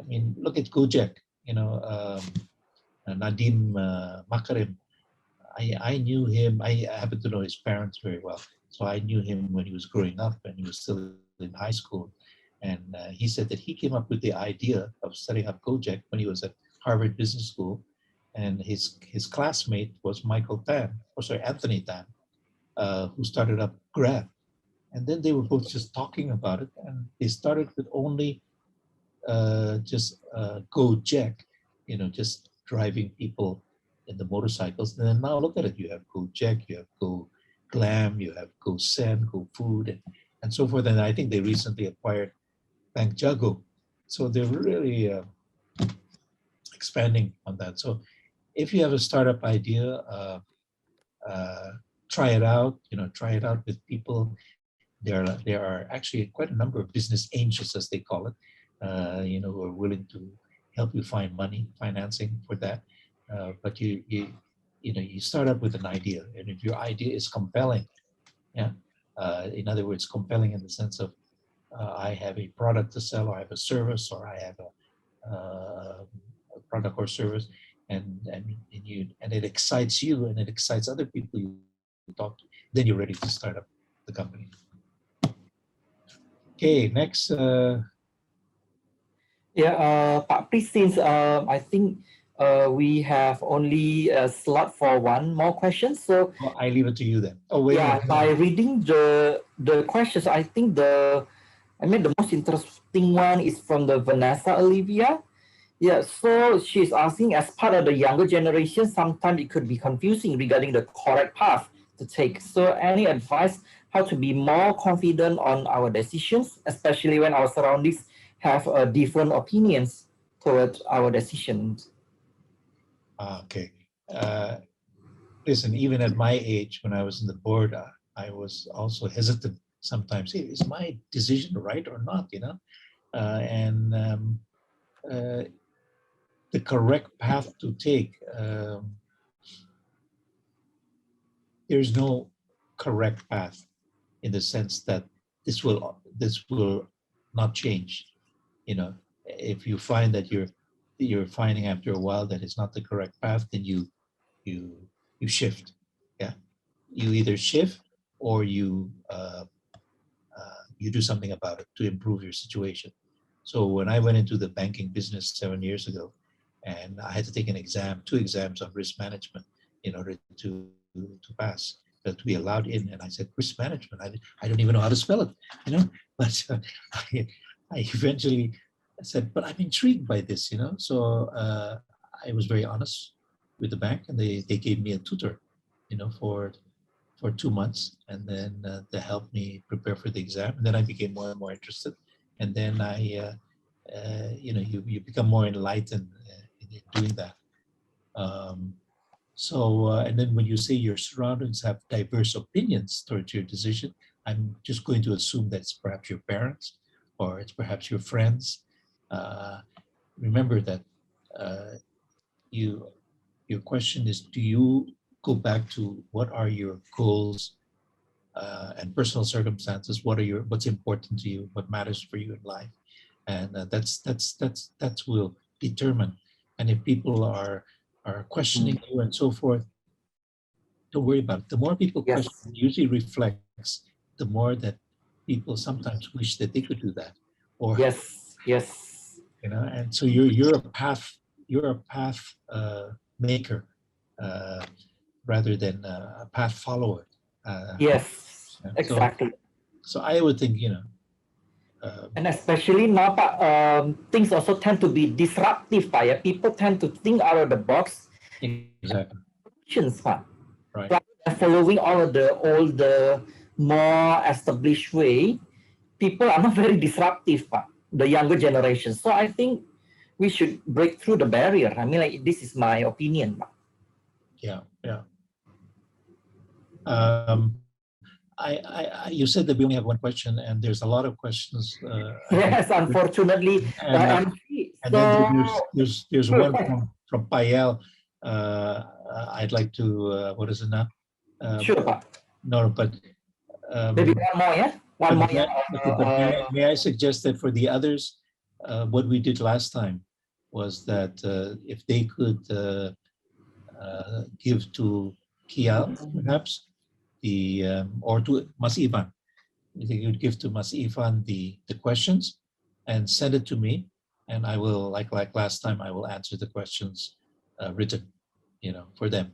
mean, look at Gojek. Nadim Makarim. I knew him. I happen to know his parents very well, so I knew him when he was growing up and he was still in high school. And he said that he came up with the idea of setting up Gojek when he was at Harvard Business School, and his classmate was Anthony Tan, who started up Grad. And then they were both just talking about it, and they started with only just Gojek, just driving people in the motorcycles. And then now look at it, you have Gojek, you have Go Glam, you have Go Send, Go Food, and so forth. And I think they recently acquired Bank Jago. So they're really expanding on that. So if you have a startup idea, try it out. Try it out with people. There are actually quite a number of business angels, as they call it, who are willing to help you find money, financing for that. But you start up with an idea, and if your idea is compelling, yeah, in other words, compelling in the sense of I have a product to sell, or I have a service, or I have a product or service, and it excites you, and it excites other people you talk to, then you're ready to start up the company. Okay, next. Pak Pri, since I think we have only a slot for one more question, so I leave it to you then. Oh, wait. Yeah, by reading the questions, I think the most interesting one is from the Vanessa Olivia. Yeah, so she's asking, as part of the younger generation, sometimes it could be confusing regarding the correct path to take. So any advice how to be more confident on our decisions, especially when our surroundings have different opinions towards our decisions? Okay. Listen, even at my age, when I was in the board, I was also hesitant sometimes. Hey, is my decision right or not? The correct path to take. There's no correct path in the sense that this will not change. If you find that you're finding after a while that it's not the correct path, then you shift. Yeah, you either shift or you do something about it to improve your situation. So when I went into the banking business 7 years ago, and I had to take two exams on risk management in order to pass, to be allowed in. And I said, risk management, I don't even know how to spell it, but I eventually said, but I'm intrigued by this, So I was very honest with the bank, and they gave me a tutor, for 2 months, and then they helped me prepare for the exam. And then I became more and more interested. And then you become more enlightened in doing that. And then when you say your surroundings have diverse opinions towards your decision, I'm just going to assume that's perhaps your parents, or it's perhaps your friends. Remember that your question is, do you go back to what are your goals and personal circumstances? What's important to you? What matters for you in life? And that will determine. And if people are questioning you and so forth, don't worry about it. The more people question, usually reflects the more that people sometimes wish that they could do that. Or and so you're a path maker rather than a path follower. Exactly. So I would think, and especially now, things also tend to be disruptive. People tend to think out of the box. Exactly. Right. Rather than following all of the old, more established way, people are not very disruptive, the younger generation. So I think we should break through the barrier. This is my opinion. Yeah. You said that we only have one question, and there's a lot of questions. Yes, unfortunately. And then there's one from Payel. I'd like to. What is it now? Sure, Pa. No, but maybe one more, yeah. One more. May I suggest that for the others, what we did last time was that if they could give to Kial, perhaps, or to Mas Ivan, they could give to Mas Ivan the questions and send it to me, and I will, like last time, I will answer the questions written, for them.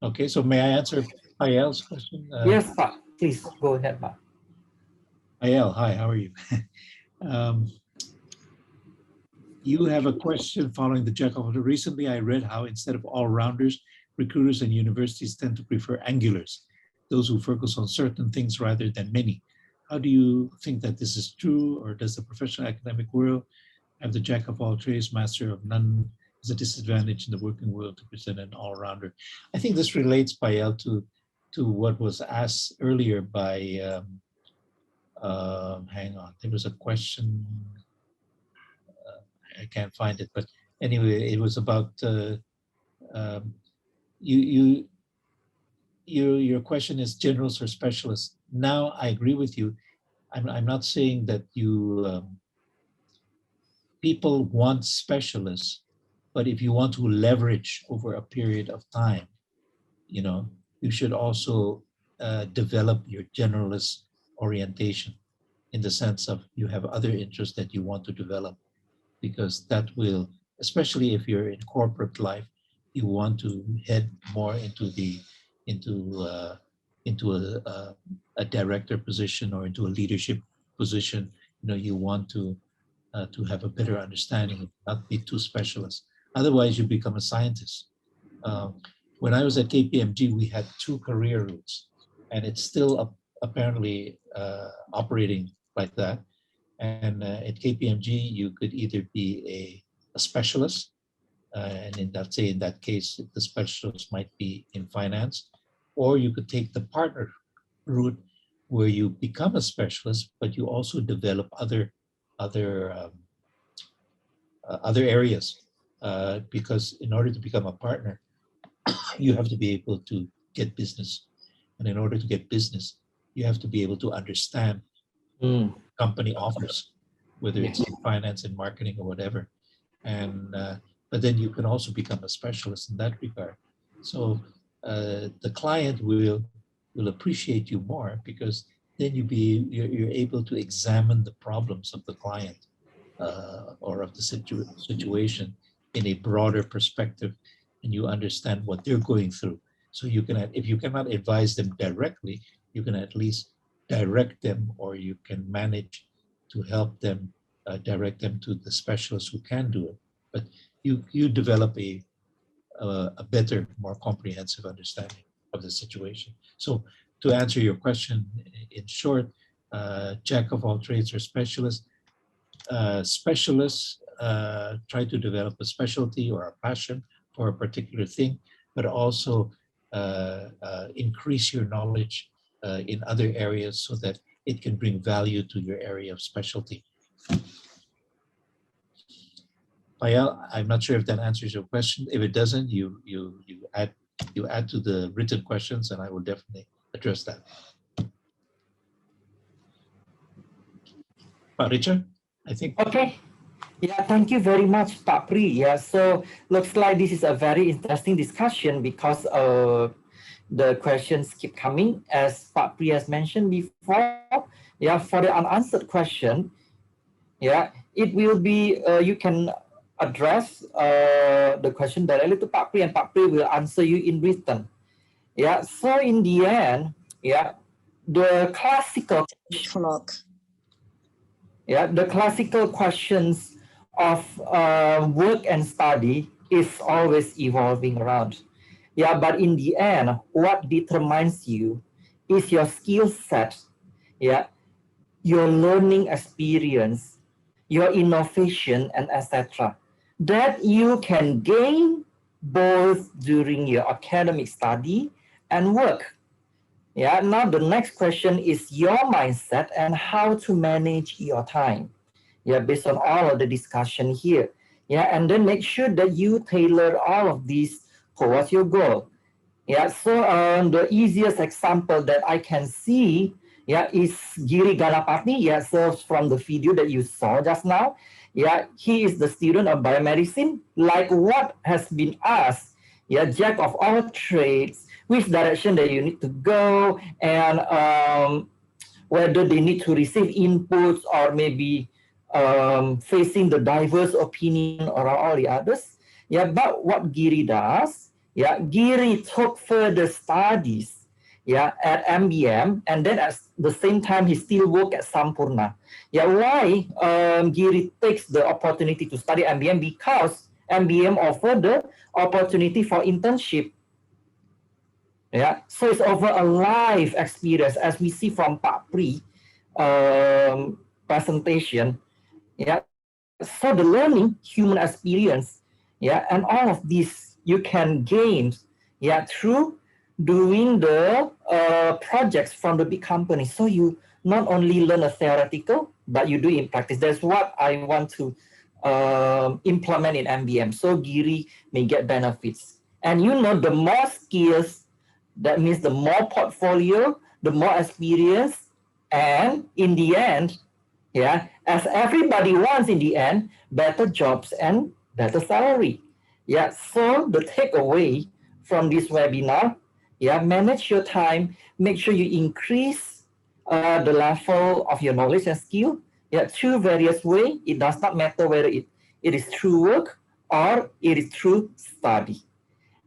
Okay, so may I answer Payel's question? Yes, Pa. Please go ahead, Pa. Payel, hi, how are you? You have a question following the Jacob. Recently, I read how instead of all-rounders, recruiters and universities tend to prefer angulars, those who focus on certain things rather than many. how do you think that this is true, or does the professional academic world have the jack of all trades, master of none, is a disadvantage in the working world to present an all-rounder? I think this relates, Payal, to what was asked earlier by, hang on, there was a question, I can't find it, but anyway, it was about, your question is generals or specialists. Now, I agree with you. I'm not saying that people want specialists, but if you want to leverage over a period of time, you should also develop your generalist orientation in the sense of you have other interests that you want to develop, because that will, especially if you're in corporate life, you want to head more into a director position or into a leadership position. You want to have a better understanding, not be too specialist. Otherwise, you become a scientist. When I was at KPMG, we had 2 career routes, and it's still apparently operating like that. And at KPMG, you could either be a specialist, and in that case, the specialist might be in finance, or you could take the partner route where you become a specialist, but you also develop other areas, because in order to become a partner, you have to be able to get business, and in order to get business, you have to be able to understand company offers, whether it's in finance and marketing or whatever. And but then you can also become a specialist in that regard. So the client will appreciate you more, because then you're able to examine the problems of the client or of the situation in a broader perspective, and you understand what they're going through. So you can, if you cannot advise them directly, you can at least direct them, or you can manage to help them, direct them to the specialists who can do it. But you develop a better, more comprehensive understanding of the situation. So to answer your question, in short, jack of all trades or specialist. Specialists try to develop a specialty or a passion for a particular thing, but also increase your knowledge in other areas so that it can bring value to your area of specialty. Payal, I'm not sure if that answers your question. If it doesn't, you add to the written questions, and I will definitely address that. Richard, I think. Okay. Yeah, thank you very much, Pak Pri. Yeah, so looks like this is a very interesting discussion, because the questions keep coming, as Pak Pri has mentioned before. Yeah, for the unanswered question, yeah, it will be, you can address the question directly to Pak Pri, and Pak Pri will answer you in written. Yeah, so in the end, yeah, the classical questions of work and study is always evolving around. Yeah, but in the end, what determines you is your skill set, yeah, your learning experience, your innovation, and etc. that you can gain both during your academic study and work. Yeah, now the next question is your mindset and how to manage your time. Yeah, based on all of the discussion here. Yeah, and then make sure that you tailor all of these towards your goal. Yeah, so the easiest example that I can see, yeah, is Giri Ganapati. Yeah, so from the video that you saw just now, yeah, he is the student of biomedicine, like what has been asked. Yeah, jack of all trades, which direction that you need to go, and whether they need to receive inputs or maybe facing the diverse opinion or all the others. Yeah, but what Giri does, yeah, Giri took further studies, yeah, at MBM, and then at the same time he still work at Sampurna. Yeah, why Giri takes the opportunity to study MBM? Because MBM offered the opportunity for internship. Yeah, so it's over a life experience, as we see from Pak Pri. presentation. Yeah, so the learning, human experience, yeah, and all of this you can gain, yeah, through doing the projects from the big company. So you not only learn a theoretical, but you do in practice. That's what I want to implement in MBM. So Giri may get benefits. And you know, the more skills, that means the more portfolio, the more experience, and in the end, yeah, as everybody wants in the end, better jobs and better salary. Yeah, so the takeaway from this webinar, yeah, manage your time, make sure you increase the level of your knowledge and skill, yeah, through various ways. It does not matter whether it is through work or it is through study.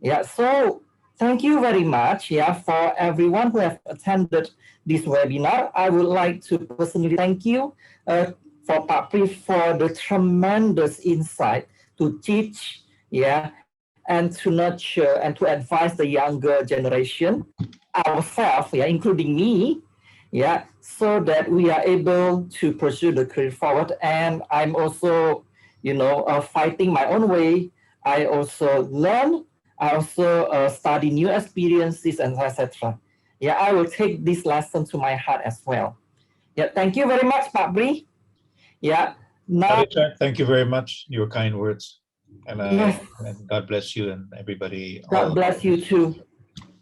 Yeah, so thank you very much, yeah, for everyone who have attended this webinar. I would like to personally thank you for Pak Pri for the tremendous insight to teach, yeah, and to nurture and to advise the younger generation, ourselves, yeah, including me, yeah, so that we are able to pursue the career forward. And I'm also, fighting my own way. I also learn. I also study new experiences and etc. Yeah, I will take this lesson to my heart as well. Yeah, thank you very much, Pak Bri. Yeah, now. Richard, thank you very much. Your kind words. And, Yes, and God bless you and everybody. God bless you too,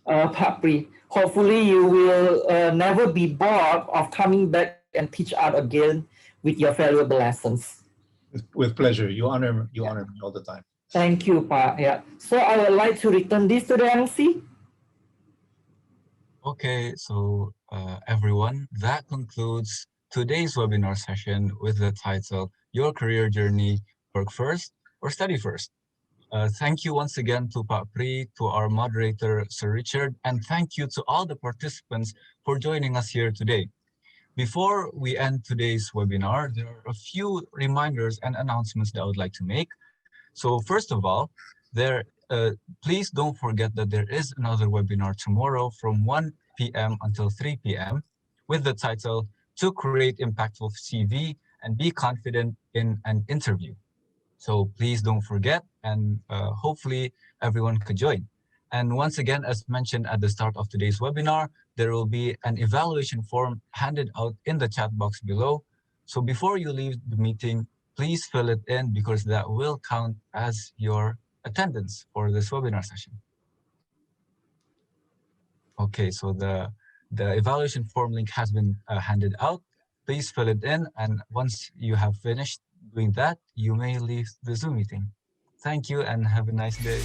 Pak Bri. Hopefully, you will never be bored of coming back and teach out again with your valuable lessons. With pleasure. You honor me all the time. Thank you, Pa. Yeah. So I would like to return this to the MC. Okay, so everyone, that concludes today's webinar session with the title, Your Career Journey, Work First or Study First. Thank you once again to Pak Pri, to our moderator, Sir Richard, and thank you to all the participants for joining us here today. Before we end today's webinar, there are a few reminders and announcements that I would like to make. So first of all, please don't forget that there is another webinar tomorrow from 1 p.m. until 3 p.m. with the title, To Create Impactful CV and Be Confident in an Interview. So please don't forget, and hopefully everyone could join. And once again, as mentioned at the start of today's webinar, there will be an evaluation form handed out in the chat box below. So before you leave the meeting, please fill it in because that will count as your attendance for this webinar session. Okay, so the evaluation form link has been handed out. Please fill it in, and once you have finished doing that, you may leave the Zoom meeting. Thank you and have a nice day.